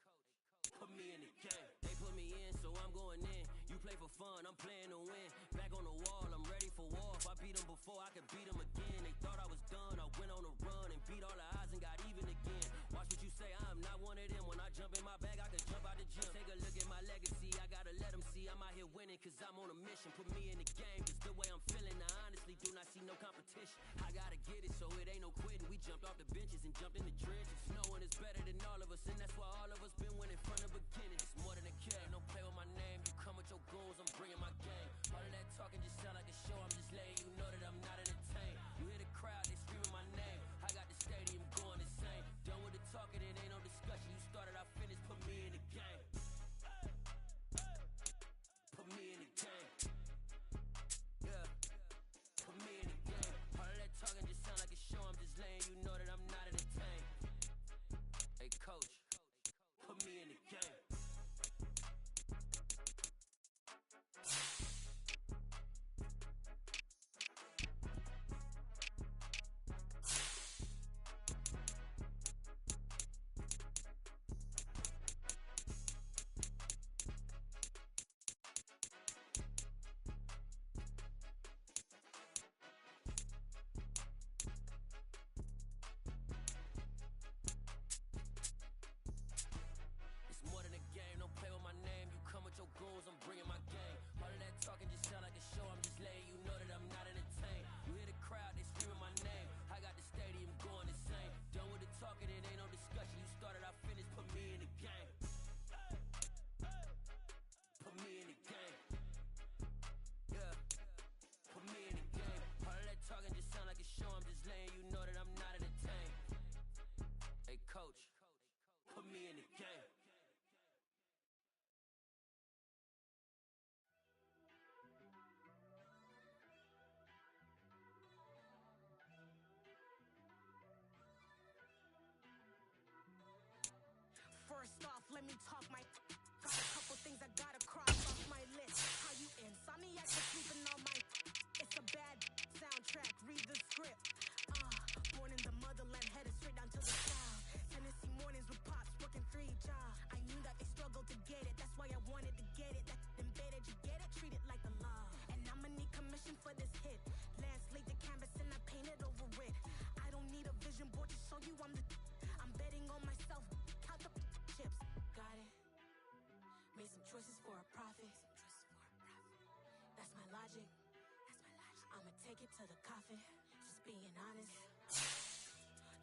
Speaker 8: Put me in the game. They put me in, so I'm going in. You play for fun, I'm playing to win. Back on the wall, I'm ready for war. If I beat them before, I can beat them again. They thought I was done, I went on a run and beat all the odds and got even again. Watch what you say, I'm not one of them. When I jump in my bag, I can jump out the gym. Take a look at my legacy, I gotta let them see I'm out here winning, cause I'm on a mission. Put me in the game, cause the way I'm feeling, I honestly do not see no competition. I gotta get it, so it ain't no quitting. We jumped off the benches and jumped in the trenches. No one is better than all of us, and that's why all of us been winning from the beginning. It's more than a game, don't play with my name. You come with your goons, I'm bringing my game. All of that talking just sound like a show, I'm just letting you know that I'm not entertained. You hear the crowd, they screaming my name. I got the stadium going insane. Done with the talking, it ain't no discussion. You started, I finished, put me in the game. Put me in the game. Yeah, put me in the game. All of that talking just sound like a show, I'm just letting you know that I'm not entertained. Hey, coach, put me in the game. It's more than a game, don't play with my name. You come with your goons, I'm bringing my game. All of that talking just sound like a show, I'm just letting you know that I'm not entertained. You hear the crowd, they screaming my name. I got the stadium going insane. Done with the talking, it ain't no discussion. You started, I finished, put me in the game. Put me in the game. Yeah, put me in the game. All of that talking just sound like a show, I'm just letting you know that I'm not entertained. Hey, coach, put me in the game.
Speaker 9: First off, let me talk my. Got a couple things I gotta cross off my list. How you insomniac for sleeping on my. It's a bad soundtrack, read the script. Born in the motherland, headed straight down to the south. Tennessee mornings with pops, working 3 jobs. I knew that they struggled to get it, that's why I wanted to get it. That embedded, you get it, treat it like a law. And I'ma need commission for this hit. Lance laid the canvas and I painted over it. I don't need a vision board to show you I'm the. I'm betting on myself, count the chips. Got it. Made some choices for a profit. That's my logic. I'ma take it to the coffin. Just being honest.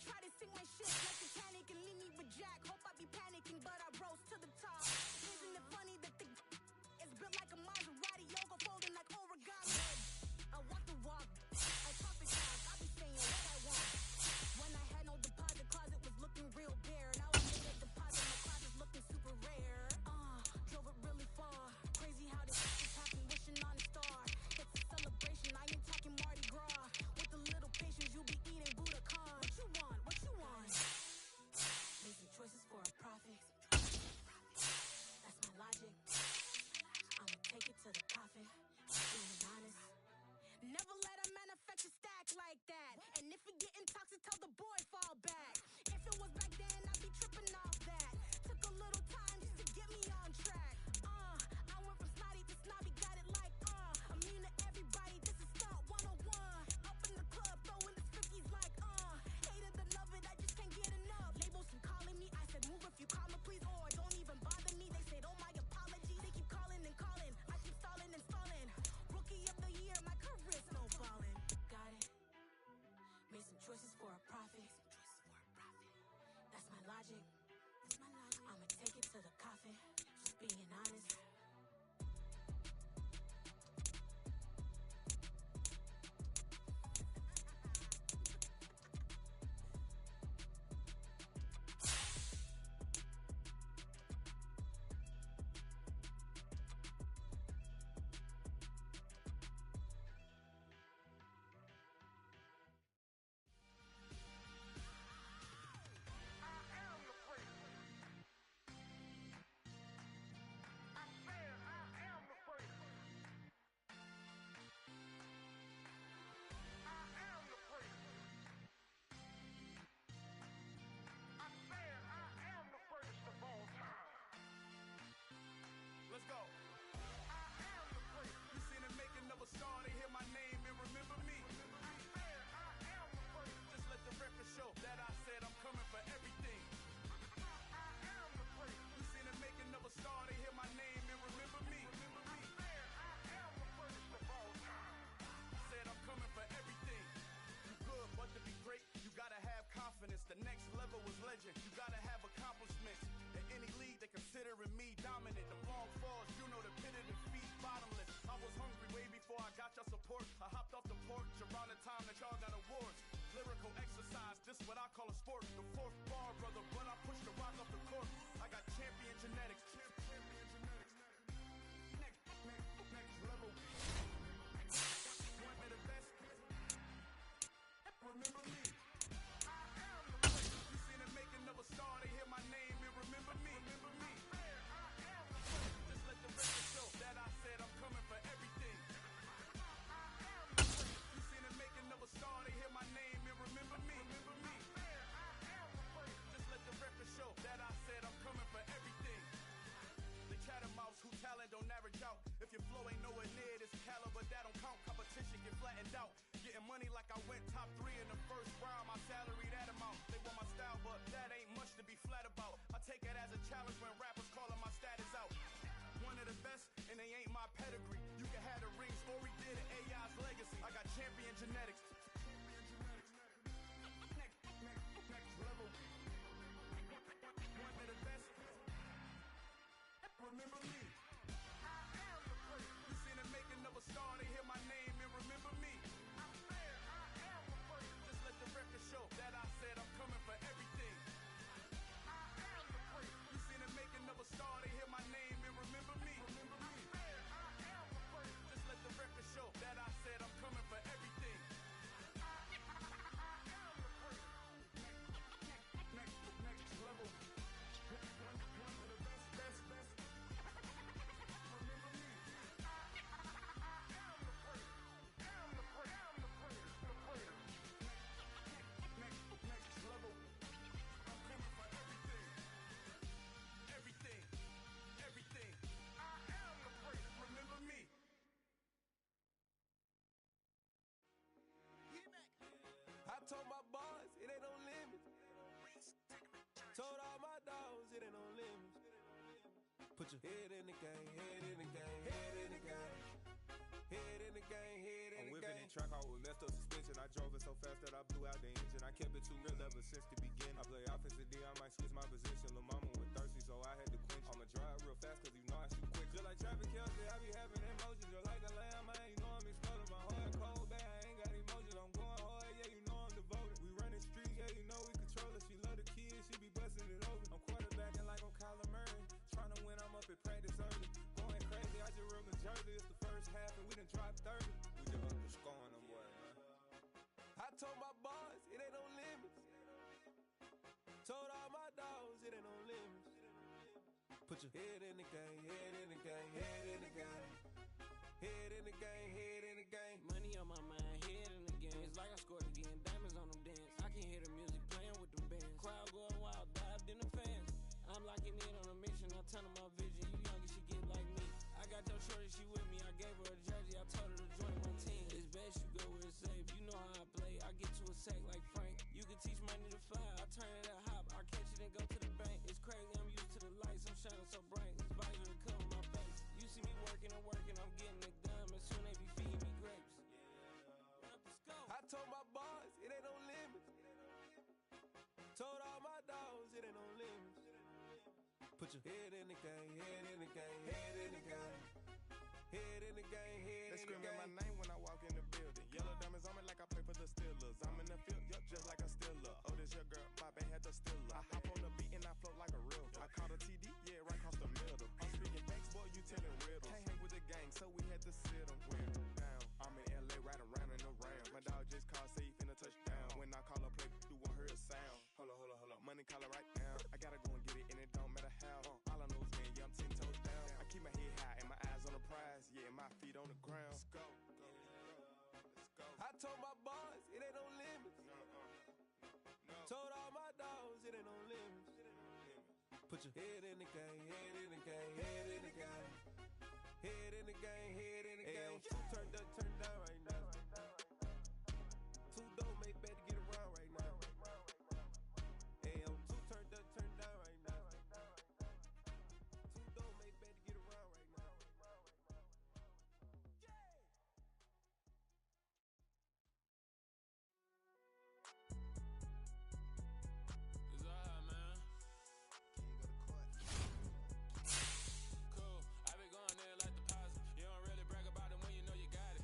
Speaker 9: try to sink my ship like Titanic and leave me with Jack. Hope I be panicking, but I rose to the top. Isn't it funny that the is built like a Maserati, yoga folding like origami? I walk the walk, I talk the talk, I be saying what I want. When I had no deposit, closet was looking real bare. Now I made a deposit, my closet's looking super rare. Drove it really far. Crazy how this is happening, wishing on a star. It's a celebration, I ain't talking Mardi Gras. With a little patience, you be eating Budokan. What you want? What you want? Made some choices for a profit. That's my logic. I'ma take it to the coffin. Being honest. Never let a manufacture stack like that. And if it getting toxic, tell the boy fall back. If it was back then, I'd be tripping off that. Took a little time just to get me on track. I went from snotty to snobby, got it like immune to everybody, this is stunt 101. Up in the club, throwing the 50s like hate it, then love it, I just can't get enough. Labels keep calling me, I said move if you call me please, or don't even bother me. They said oh my apology, they keep calling and calling. I keep stalling and stalling. Rookie of the year, my career snowballing. Got it. Made some choices for a profit. That's my logic. I'ma take it to the coffin. Just being honest.
Speaker 7: Let's go. I am the great. You seen the making of a star, they hear my name and remember me. I am the great. Just let the record show that I said I'm coming for everything. I am the great. You seen the making of a star, they hear my name and remember me. I am the greatest of all time. Said I'm coming for everything. You good, but to be great, you gotta have confidence. The next level was legend. You gotta have accomplishments. In any league, they considering me dominant. The long falls, you know the pit of defeat, bottomless. I was hungry way before I got your support. I hopped off the porch around the time that y'all got awards. Lyrical exercise, this what I call a sport. The fourth bar, brother, when I push the rock off the court. I got champion genetics. Next level. One of the best. Remember me. I am the great. You seen the making of a star, they hear my name and remember me. Remember me. I am the great. Just let the record show that I said I'm coming for everything. I am the great. You seen the making of a star, they hear my name and remember me. Remember me. I am the great. Just let the record show that I said I'm coming for everything. The chattermouths who talent don't average out. If your flow ain't nowhere near this caliber, that don't count. Competition get flattened out. Getting money like I went top 3 in the first round. My salary that amount. They want my style, but that ain't much to be flat about. I take it as a challenge when rappers calling my status out. One of the best, and they ain't my pedigree. You can have the rings, or we did it, AI's legacy. I got champion genetics. Next level. One of the best. Remember me. I am the great. You seen the making of a star, they hear my name and remember me. I am the great. Just let the record show that I said I'm coming for everything. I am the great. You seen the making of a star, they hear my name and remember me. Remember me. I am the great. Just let the record show that I said I'm coming for everything. I am the great. Next level. One of the best. Remember me. I am the great. Am the greatest. Next level. I'm coming for everything. Everything. I am the great. Remember me.
Speaker 10: I told my boys it ain't no limit. Told all my dogs it ain't no limit. Put your head in the game, head in the game, head in the game, head in the game, head in the game. I'm whipping and track out with messed up suspension. attention. I drove it so fast that I blew out the engine. I kept it too real ever since the beginning. I play offensive D, I might switch my position. Lil' mama was thirsty, so I had to quench. I'ma drive real fast, cause you know I shoot quick. Just like Travis Kelce, I be having emotions. Just like a lamb, man, you know I'm exploding. My heart cold, bad, I ain't got emotions. I'm going hard, yeah, you know I'm devoted. We running streets, yeah, you know we control it. She love the kids, she be busting it over. I'm quarterbacking like I'm Kyler Murray. Trying to win, I'm up at practice early. Going crazy, I just rode the jersey. It's the first half, and we done dropped 30. We just underscoring them, boy, man. I told my boys, it ain't no limits. Told all my dogs, it ain't no limits. Put your head in the game, head in the game, head in the game. Head in the game, head in the game.
Speaker 8: Money on my mind, head in the game. It's like I scored again, diamonds on them dance. I can hear the music playing with them bands. Crowd going wild, dived in the fans. I'm locking in on a mission, I tell them my vision. You young and she get like me. I got your shorty, she with me. I gave her a jersey, I told her to join my team. It's best you go where it's safe. You know how I play. I get to a sack like Frank. You can teach money to fly. I turn it a hop. I catch it and go to the bank. It's crazy, I'm used to the lights. I'm shining so bright. This visor to cover my face. You see me working and working. I'm getting it done. And soon they be feeding me grapes. Run up the scope.
Speaker 10: I told my boys, it ain't no limits. Told all my dogs, it ain't no limits. Put your head in the game, head in the game, head in the game. Head in the game, head in the game. They screaming my name when I walk in the building. Yellow diamonds on me like I play for the Steelers. I'm in the field, yup, just like a Steeler. Oh, this your girl, my band had the Steeler. I hop on the beat and I float like a river. I caught a TD, yeah, right across the middle. I'm speaking thanks, boy, you telling riddles. Can't hang with the gang, so we had to sit them down. I'm in LA, right around in the round. My dog just called, say he finna touchdown. When I call a play, you won't hear a sound. Hold up, money call it right now. I gotta go and get it, and it don't matter how. All I know is, man, yeah, I'm 10 toes down. I keep my head high and my eyes on the prize. Yeah, and my feet on the ground. Let's go. Let's go. I told my boys, it ain't no limits. No. Told all my dogs, it ain't no limits. Put your head in the game, head in the game, head in the game. Head in the game, head in the game. Turned up, turned down right now. Too dope, make better get around right now. Hey, I'm too turned up, turned down right now. Too dope, make better get around right now.
Speaker 11: It's alright, man. Cool. I be going there like the positive. You don't really brag about it when you know you got it.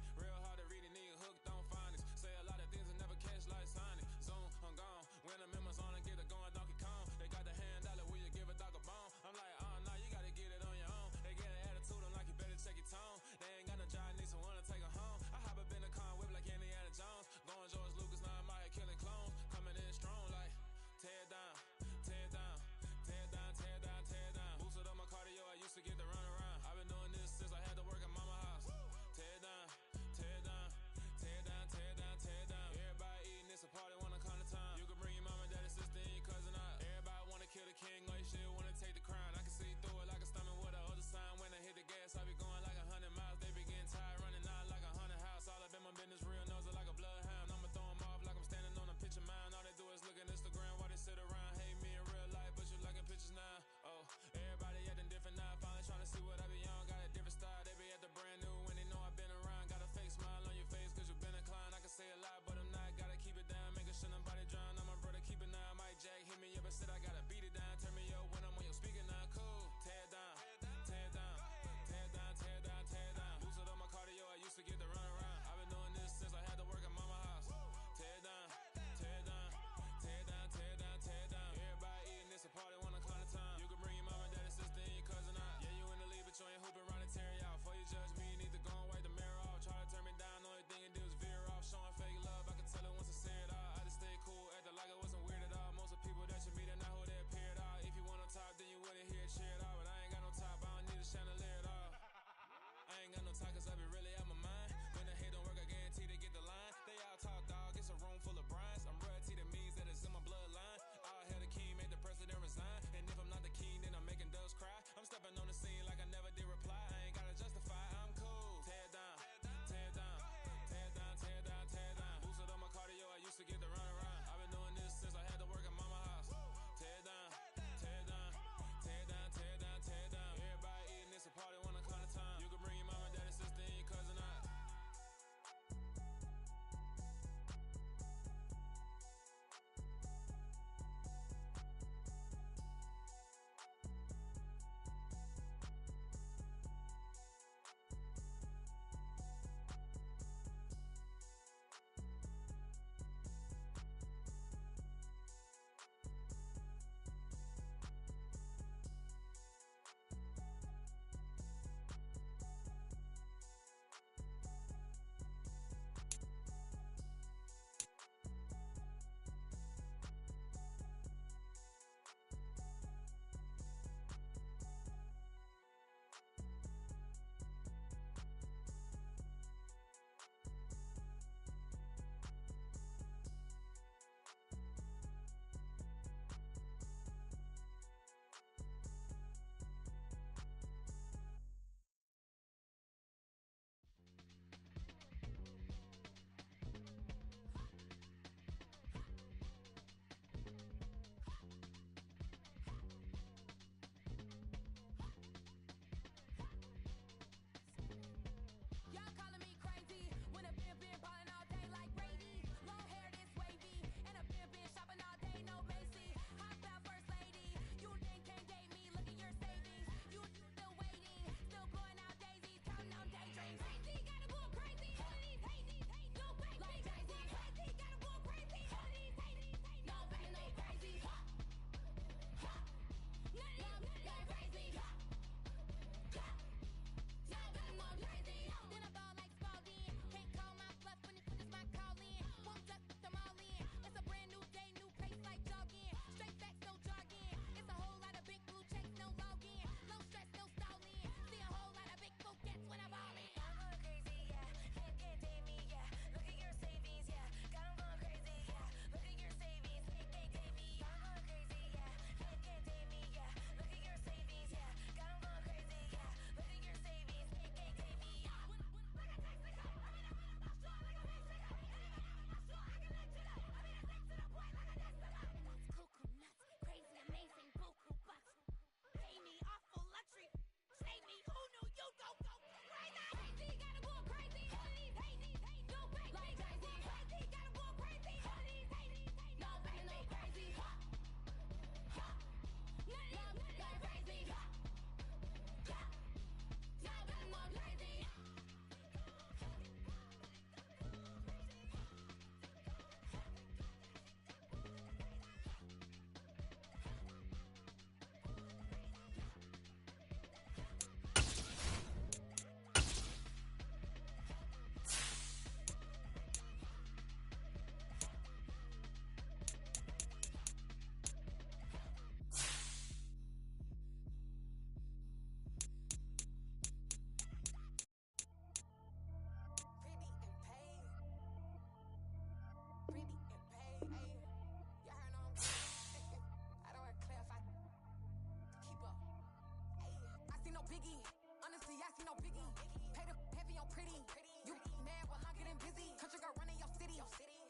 Speaker 9: biggie. Honestly, I see no biggie. Pay the heavy on pretty. You mad while I'm getting busy. Country girl running your city.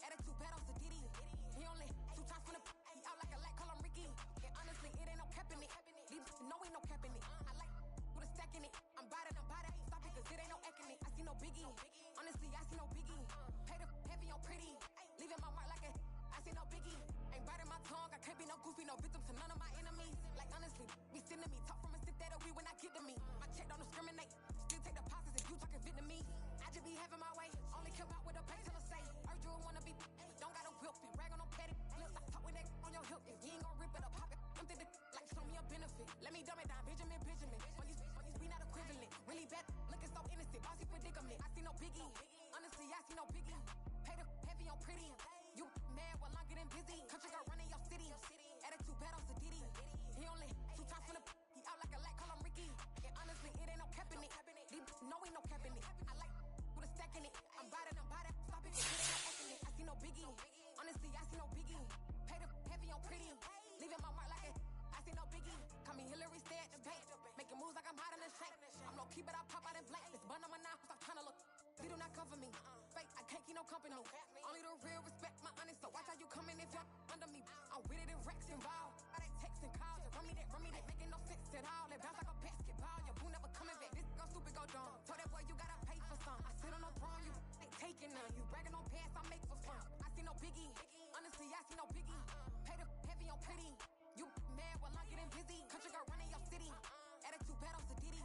Speaker 9: Attitude bad on Diddy. He only 2 times from the he out like a light, call him Ricky. And honestly, it ain't no cap in it. These know ain't no cap in it. I like with a stack in it. I'm bad. Stop it, cause it ain't no eck in it. I see no biggie. Honestly, I see no biggie. Pay the heavy on pretty. Leaving my mark like a I see no biggie. Ain't biting my tongue. I can't be no goofy, no victim to none of my enemies. Like honestly, be sending me talk from a sip that'll be when I get to me. My check don't discriminate. Still take deposits if you talking Vietnamese. I just be having my way. Only care about what the pay tell us say. Urge you wanna be, don't got no whip and rag on no petty. Lips like talk with that on your hip. If you ain't gon' rip it up, pop it. Empty the like show me a benefit. Let me dumb it down, Benjamin. For you we not equivalent. Really bad, looking so innocent. Bossy predicament. I see no biggie. Honestly, I see no biggie. Pay the heavy on pretty. You mad while I'm getting busy. Country girl running your city. Attitude bad on Diddy. He only 2 times from the he out like a light, call him Ricky. And honestly, it ain't no cap in it. These know ain't no cap in it. I like with a stack in it. I'm bad. Stop it, cause it ain't no eck in it. I see no biggie. Honestly, I see no biggie. Pay the heavy on pretty. Leaving my mark like a I see no biggie. Call me Hillary, stay at the bank. Making moves like I'm hot in the shank. I'm low key, but I pop out in blank. This bun on my knife, stop trying to look. They do not cover me. Fake, I can't keep no company. Only the real respect my honest. So watch how you coming if you're under me. I'm with it in Rex involved. All that text and calls. Just run me that. Making no sense at all. They bounce like a basketball. Your boo never coming back. This go stupid, go dumb. Told that boy you gotta pay for some. I sit on no throne, you ain't taking none. You bragging on pants, I make for fun. I see no biggie. Honestly, I see no biggie. Pay the heavy on pretty. You mad while I'm getting busy. Country girl running your city. Attitude bad on Diddy.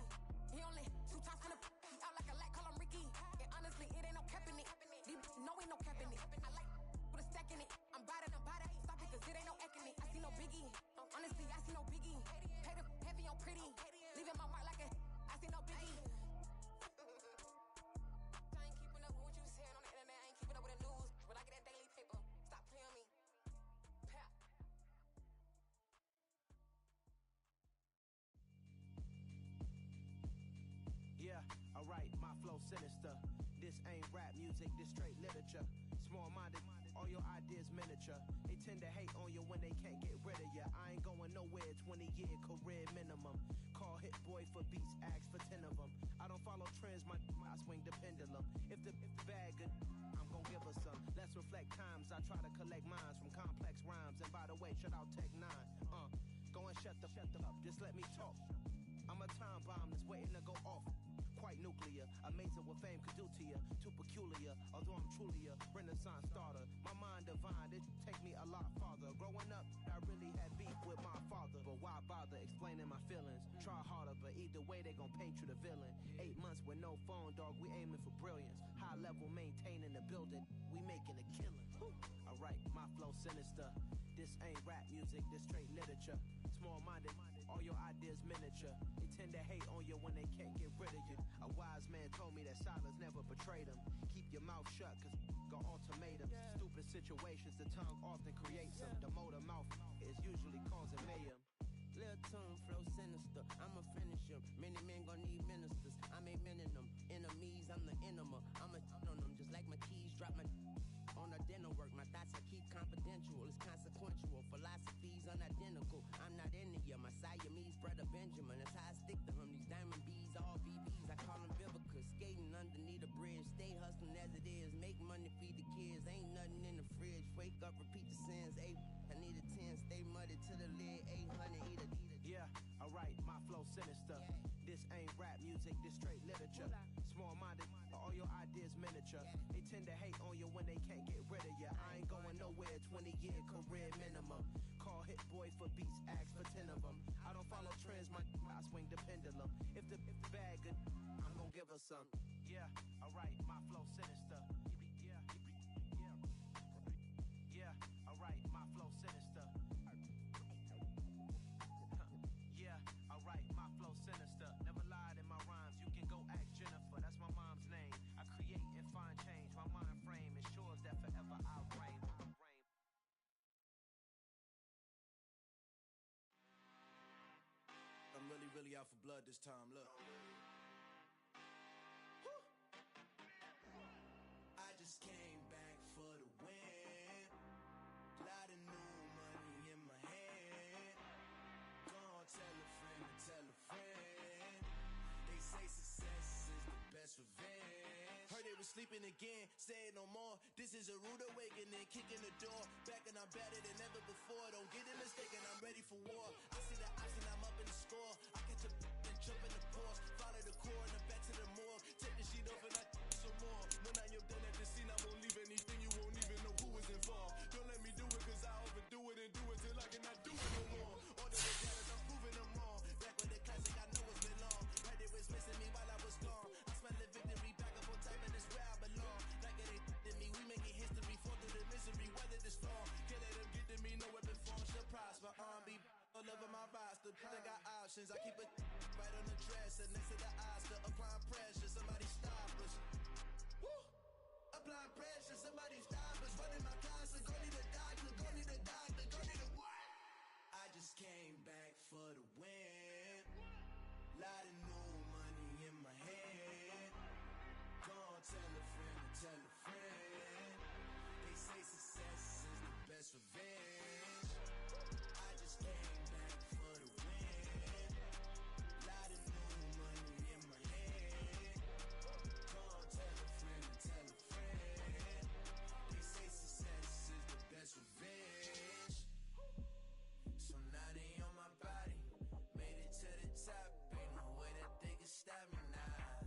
Speaker 9: He only 2 times from the he out like a light, call him Ricky. And honestly, it ain't no cap in it. These know ain't no cap in it. I like with a stack in it. I'm bad. Stop it, cause it ain't no eck in it. I see no biggie. Honestly, I see no biggie. Pay the heavy on pretty. Leaving my mark like a I see no biggie. I ain't keeping up with what you saying on the internet. I ain't keeping up with the news. When I get that daily paper, stop playing me. Pap.
Speaker 12: Yeah, alright, my flow sinister. This ain't rap music, this straight literature. Small-minded, all your ideas miniature. They tend to hate on you when they can't get rid of you. I ain't going nowhere, 20-year career minimum. Call hit boy for beats, ask for 10 of them. I don't follow trends, I swing the pendulum. If the bag good, I'm gon' give her some. Let's reflect times, I try to collect minds from complex rhymes. And by the way, shout out Tech 9. Go and shut the up, just let me talk. I'm a time bomb that's waiting to go off. Quite nuclear, amazing what fame could do to you. Too peculiar, although I'm truly a renaissance starter. My mind divine, it take me a lot farther. Growing up, I really had beef with my father. But why bother explaining my feelings? Try harder, but either way they gon' paint you the villain. 8 months with no phone, dog, we aiming for brilliance. High level maintaining the building, we making a killing. Alright, my flow sinister. This ain't rap music, this straight literature. Small-minded, all your ideas miniature. They tend to hate on you when they can't get rid of you. A wise man told me that silence never betrayed him. Keep your mouth shut, cause got ultimatums. Stupid situations, the tongue often creates them. The motor mouth is usually causing mayhem.
Speaker 13: Lil' tune, flow sinister, I'ma finish him. Many men gon' need ministers, I make men in them. Enemies, I'm the enema, I'ma on them. Just like my keys, drop my on the dinner work. My thoughts I keep confidential, it's consequential. Philosophies unidentical, I'm not into you. My Siamese brother Benjamin, that's how I stick to him. These diamond bees, all BBs, I call them Vivica. Skating underneath a bridge, stay hustling as it is. Make money, feed the kids, ain't nothing in the fridge. Wake up, repeat the sins, I need a 10, stay muddy to the lid, 800, eat a.
Speaker 12: Yeah, alright, my flow sinister. This ain't rap music, this straight literature. Small-minded, all your ideas miniature. They tend to hate on you when they can't get rid of you. I ain't going nowhere, 20-year career minimum. Call hit boy for beats, ask for 10 of them. I don't follow trends, I swing the pendulum. If the bag good, I'm gon' give her some. Yeah, alright, my flow sinister. Yeah, alright, my flow sinister. Yeah, alright, my flow sinister. Never lied in my rhymes, you can go ask Jennifer. That's my mom's name. I create and find change. My mind frame ensures that forever I'll reign.
Speaker 10: I'm really out for blood this time, look. I just came back for the win. Lot of new money in my hand. Gonna tell a friend to tell a friend.
Speaker 12: Sleeping again, say it no more. This is a rude awakening, kicking the door. Back and I'm better than ever before. Don't get it mistaken, I'm ready for war. I see the option, I'm up in the score. I catch a and jump in the Porsche. Follow the core and the back to the morgue. Take the sheet off and I some more. When I am done at the scene, I won't leave anything. You won't even know who was involved. Don't let me do it, cause I overdo it and do it till I cannot do it no more. Order the data, I'm proving them all. Back with the classic, I know it's been long. Right there was missing me while I was gone. I smell the victory, back up on top, and it's where I belong. Like it ain't to me, we making history. Fall through the misery, weather the storm. Can't let them get to me, no weapon form shall prosper. Be all over my roster, I got options. I keep it right on the dresser, next to the Oscar. Applying pressure, somebody stop us. Woo! Applying pressure, somebody stop us. Running my closet, go need a doctor, go need a doctor, go need a what? I just came back for the win. Lot of new money in my hand. Go on, tell a friend and tell a friend. They say success is the best revenge. I just came back for the win. Lot of new money in my hand. Go on, tell a friend and tell a friend. They say success is the best revenge. So now they on my body. Made it to the top. Ain't no way that they can stop me now.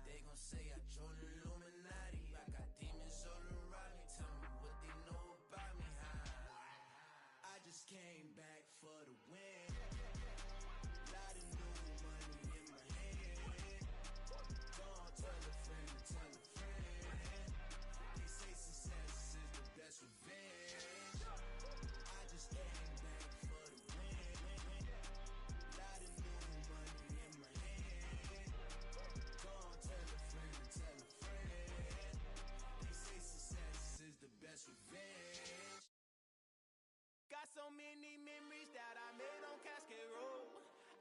Speaker 12: They gon' say I joined the Illuminati. I got demons all around me. Tell me what they know about me, huh? I just came back for the win. Lot of new money in my hand. Go on, tell a friend and tell a friend. They say success is the best revenge. I just came back for the win. Lot of new money in my hand. Go on, tell a friend and tell a friend. They say success is the best revenge. Got so many memories that I made on Cascade Road.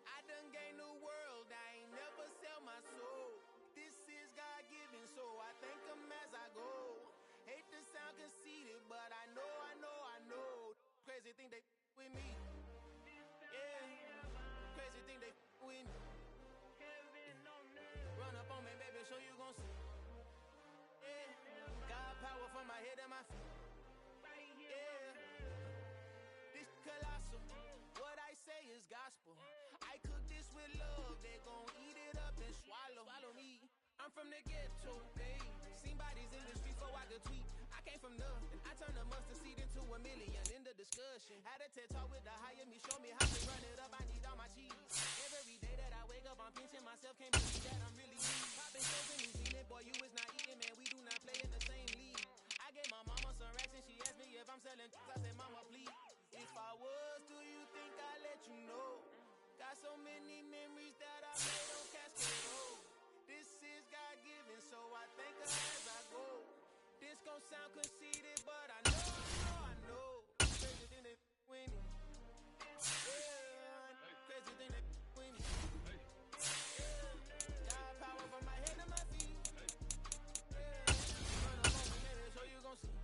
Speaker 12: I done gained the world, I ain't never sell my soul. This is God-given, so I thank him as I go. Hate to sound conceited, but I know. Crazy thing they with me. Yeah, crazy thing they with me. Run up on me, baby, show you gon' see. Yeah, God power from my head and my feet. Yeah, this colossal. What I say is gospel. I cook this with love, they gon' eat it up and swallow. Follow me. I'm from the ghetto, babe. Seen bodies in the streets before I could tweet. I came from nothing. I turned a mustard seed into a million. In the discussion, had a TED talk with the higher me. Show me how to run it up. I need all my cheese. Every day that I wake up, I'm pinching myself. Can't believe that I'm really me. Popping shows in New Zealand, boy, you is not eating, man. We do not play in the same league. I gave my mama some racks and she asked me if I'm selling. I said, mama, please. If I was, do you think I'd let you know? Got so many memories that I made on Cascade Road. This is God-given, so I thank her as I go. This gon' sound conceited, but I know. Crazy thing they win it. Yeah, crazy thing they win it. Yeah, God power from my head to my feet. Yeah, run up on me, baby, so you gon' see.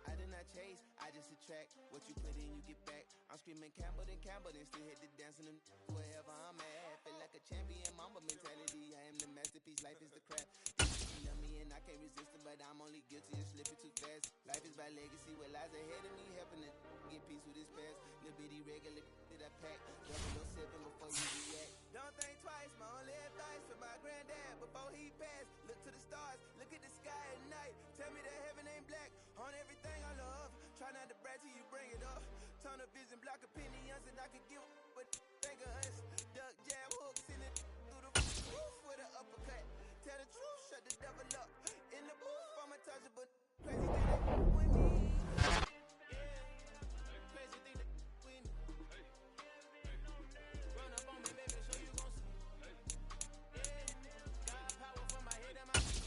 Speaker 12: I did not chase, I just attract. What you put in, you get back. I'm screaming Campbell, then still hit the dancing and wherever I'm at. Feel like a champion, mamba mentality. I am the masterpiece, life is the crap. You love me and I can't resist it, but I'm only guilty of slipping too fast. Life is by legacy, what lies ahead of me, helping to get peace with his past. Little bitty regular that I pack, 007 before you react. Don't think twice, my only advice for my granddad before he passed. Look to the stars, look at the sky at night. Tell me that heaven ain't black on everything I love. Try not to brag till you bring it up. Tunnel vision, block opinions, and I could give a but think of us. Duck jab hooks in it through the roof with an uppercut. Tell the truth, shut the devil up. In the booth, I'm untouchable. Crazy thing that with me. Yeah, crazy thing that with me. Run up on me, baby, so you gon' see. Yeah, God power from my head and my feet.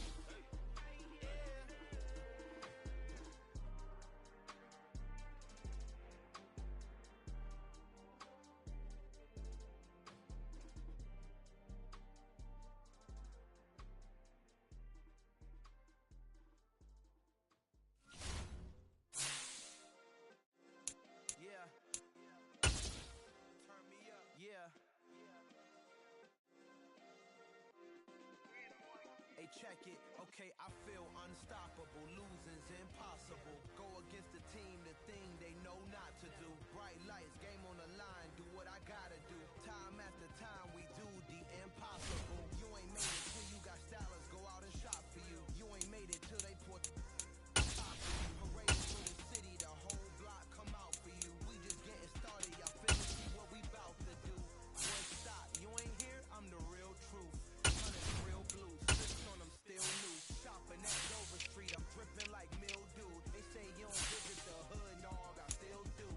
Speaker 12: check it. Okay, I feel unstoppable. Losing's impossible. Go against the team, the thing they know not to do. Bright lights, game on the line, do what I gotta do. Time after time, we do the impossible. You ain't made it till you got stylers, go out and shop for you. You ain't made it till they put top for you. Parade through the city, the whole block come out for you. We just getting started, y'all finna see what we bout to do. Boy, stop, you ain't here, I'm the real truth. Hunting real blues, slips on them still loose. Shopping at Dover Street, I'm dripping like mildew. They say you don't visit the hood, dog, I still do.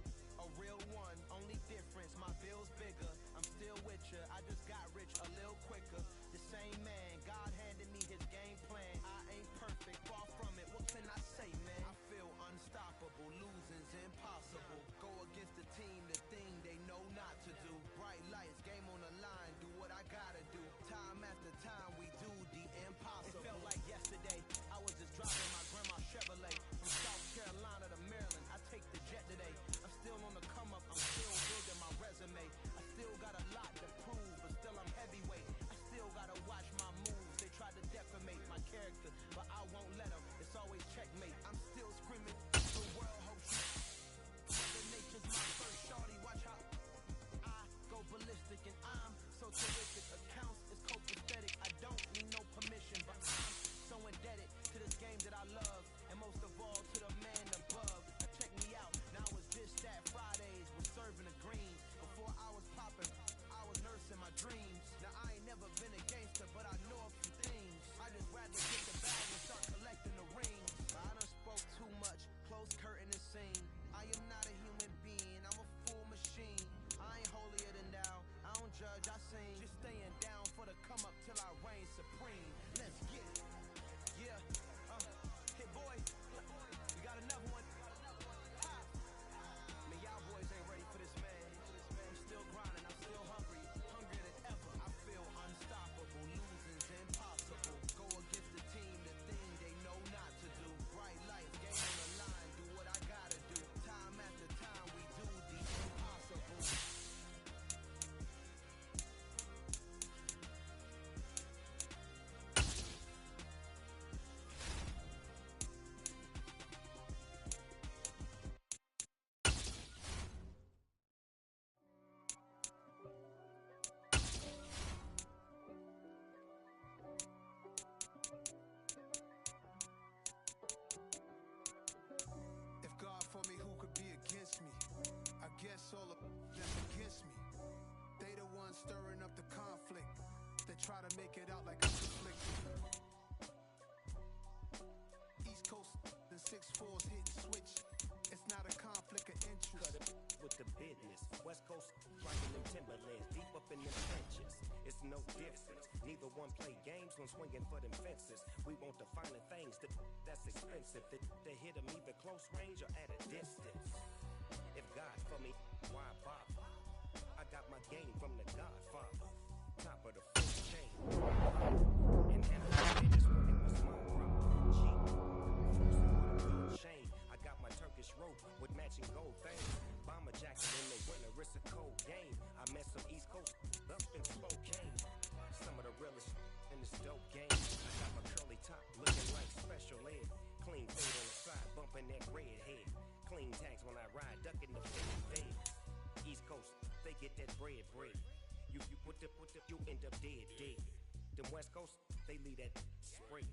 Speaker 12: A real one, only difference, my bill's bigger. I'm still with ya, I just got rich a little quicker. The same man, God handed me his game plan. I ain't perfect, far from it, what can I say, man? I feel unstoppable, losing's impossible. Go against the team, the thing they know not to do. Bright lights, game on the line, do what I gotta do. Time after time, we do the impossible. It felt like yesterday, I was just driving my grandma's Chevrolet from South Carolina to Maryland. I take the jet today. I'm still on the come up, I'm still building my resume. I still got a lot to prove, but still I'm heavyweight. I still gotta watch my moves. They try to defamate my character, but I won't let them. It's always checkmate. I'm still screaming, the world hopes you. Mother Nature's my first shorty, watch how I go ballistic and I'm so terrific. Accounts is copacetic, I don't need no permission, but I'm so indebted to this game that I love, and most of all to the man above. Check me out, now it's just that Fridays was serving the greens. Before I was popping, I was nursing my dreams. Now I ain't never been a gangster, but I know a few things. I just rather get the bag and start collecting the rings. I done spoke too much, close curtain and scene. I am not a human being, I'm a full machine. I ain't holier than thou, I don't judge, I sing. Just staying down for the come up till I reign supreme. Let's get it. Yeah, hey boy, we got another one. Ha. Man, y'all boys ain't ready for this, man. I'm still grinding, I'm still hungry, hungrier than ever. I feel unstoppable, losing's impossible. Go against the team, the thing they know not to do. Bright lights, game on the line, do what I gotta do. Time after time, we do the impossible. If God for me, who could be against me? I guess all of that's against me. They the ones stirring up the conflict. They try to make it out like I'm conflicted. East Coast and 6'4's hitting switch. It's not a conflict of interest.
Speaker 14: Cut it with the business. West Coast rocking them Timberlands deep up in them trenches. It's no difference. Neither one play games when swinging for them fences. We want the finer things that's expensive. They hit them either close range or at a distance. If God for me, why bother? I got my game from the Godfather. Top of the food chain. And it was my problem. Cheap. Chain. I got my Turkish rope with matching gold things. Bomber jacket in the winter, it's a cold game. I met some East Coast up in Spokane. Some of the realest in this dope game. I got my curly top looking like special ed. Clean fade on the side, bumping that red head. Clean tags when I ride, ducking the fade. East Coast, they get that bread. You end up dead. Them West Coast, they leave that spread.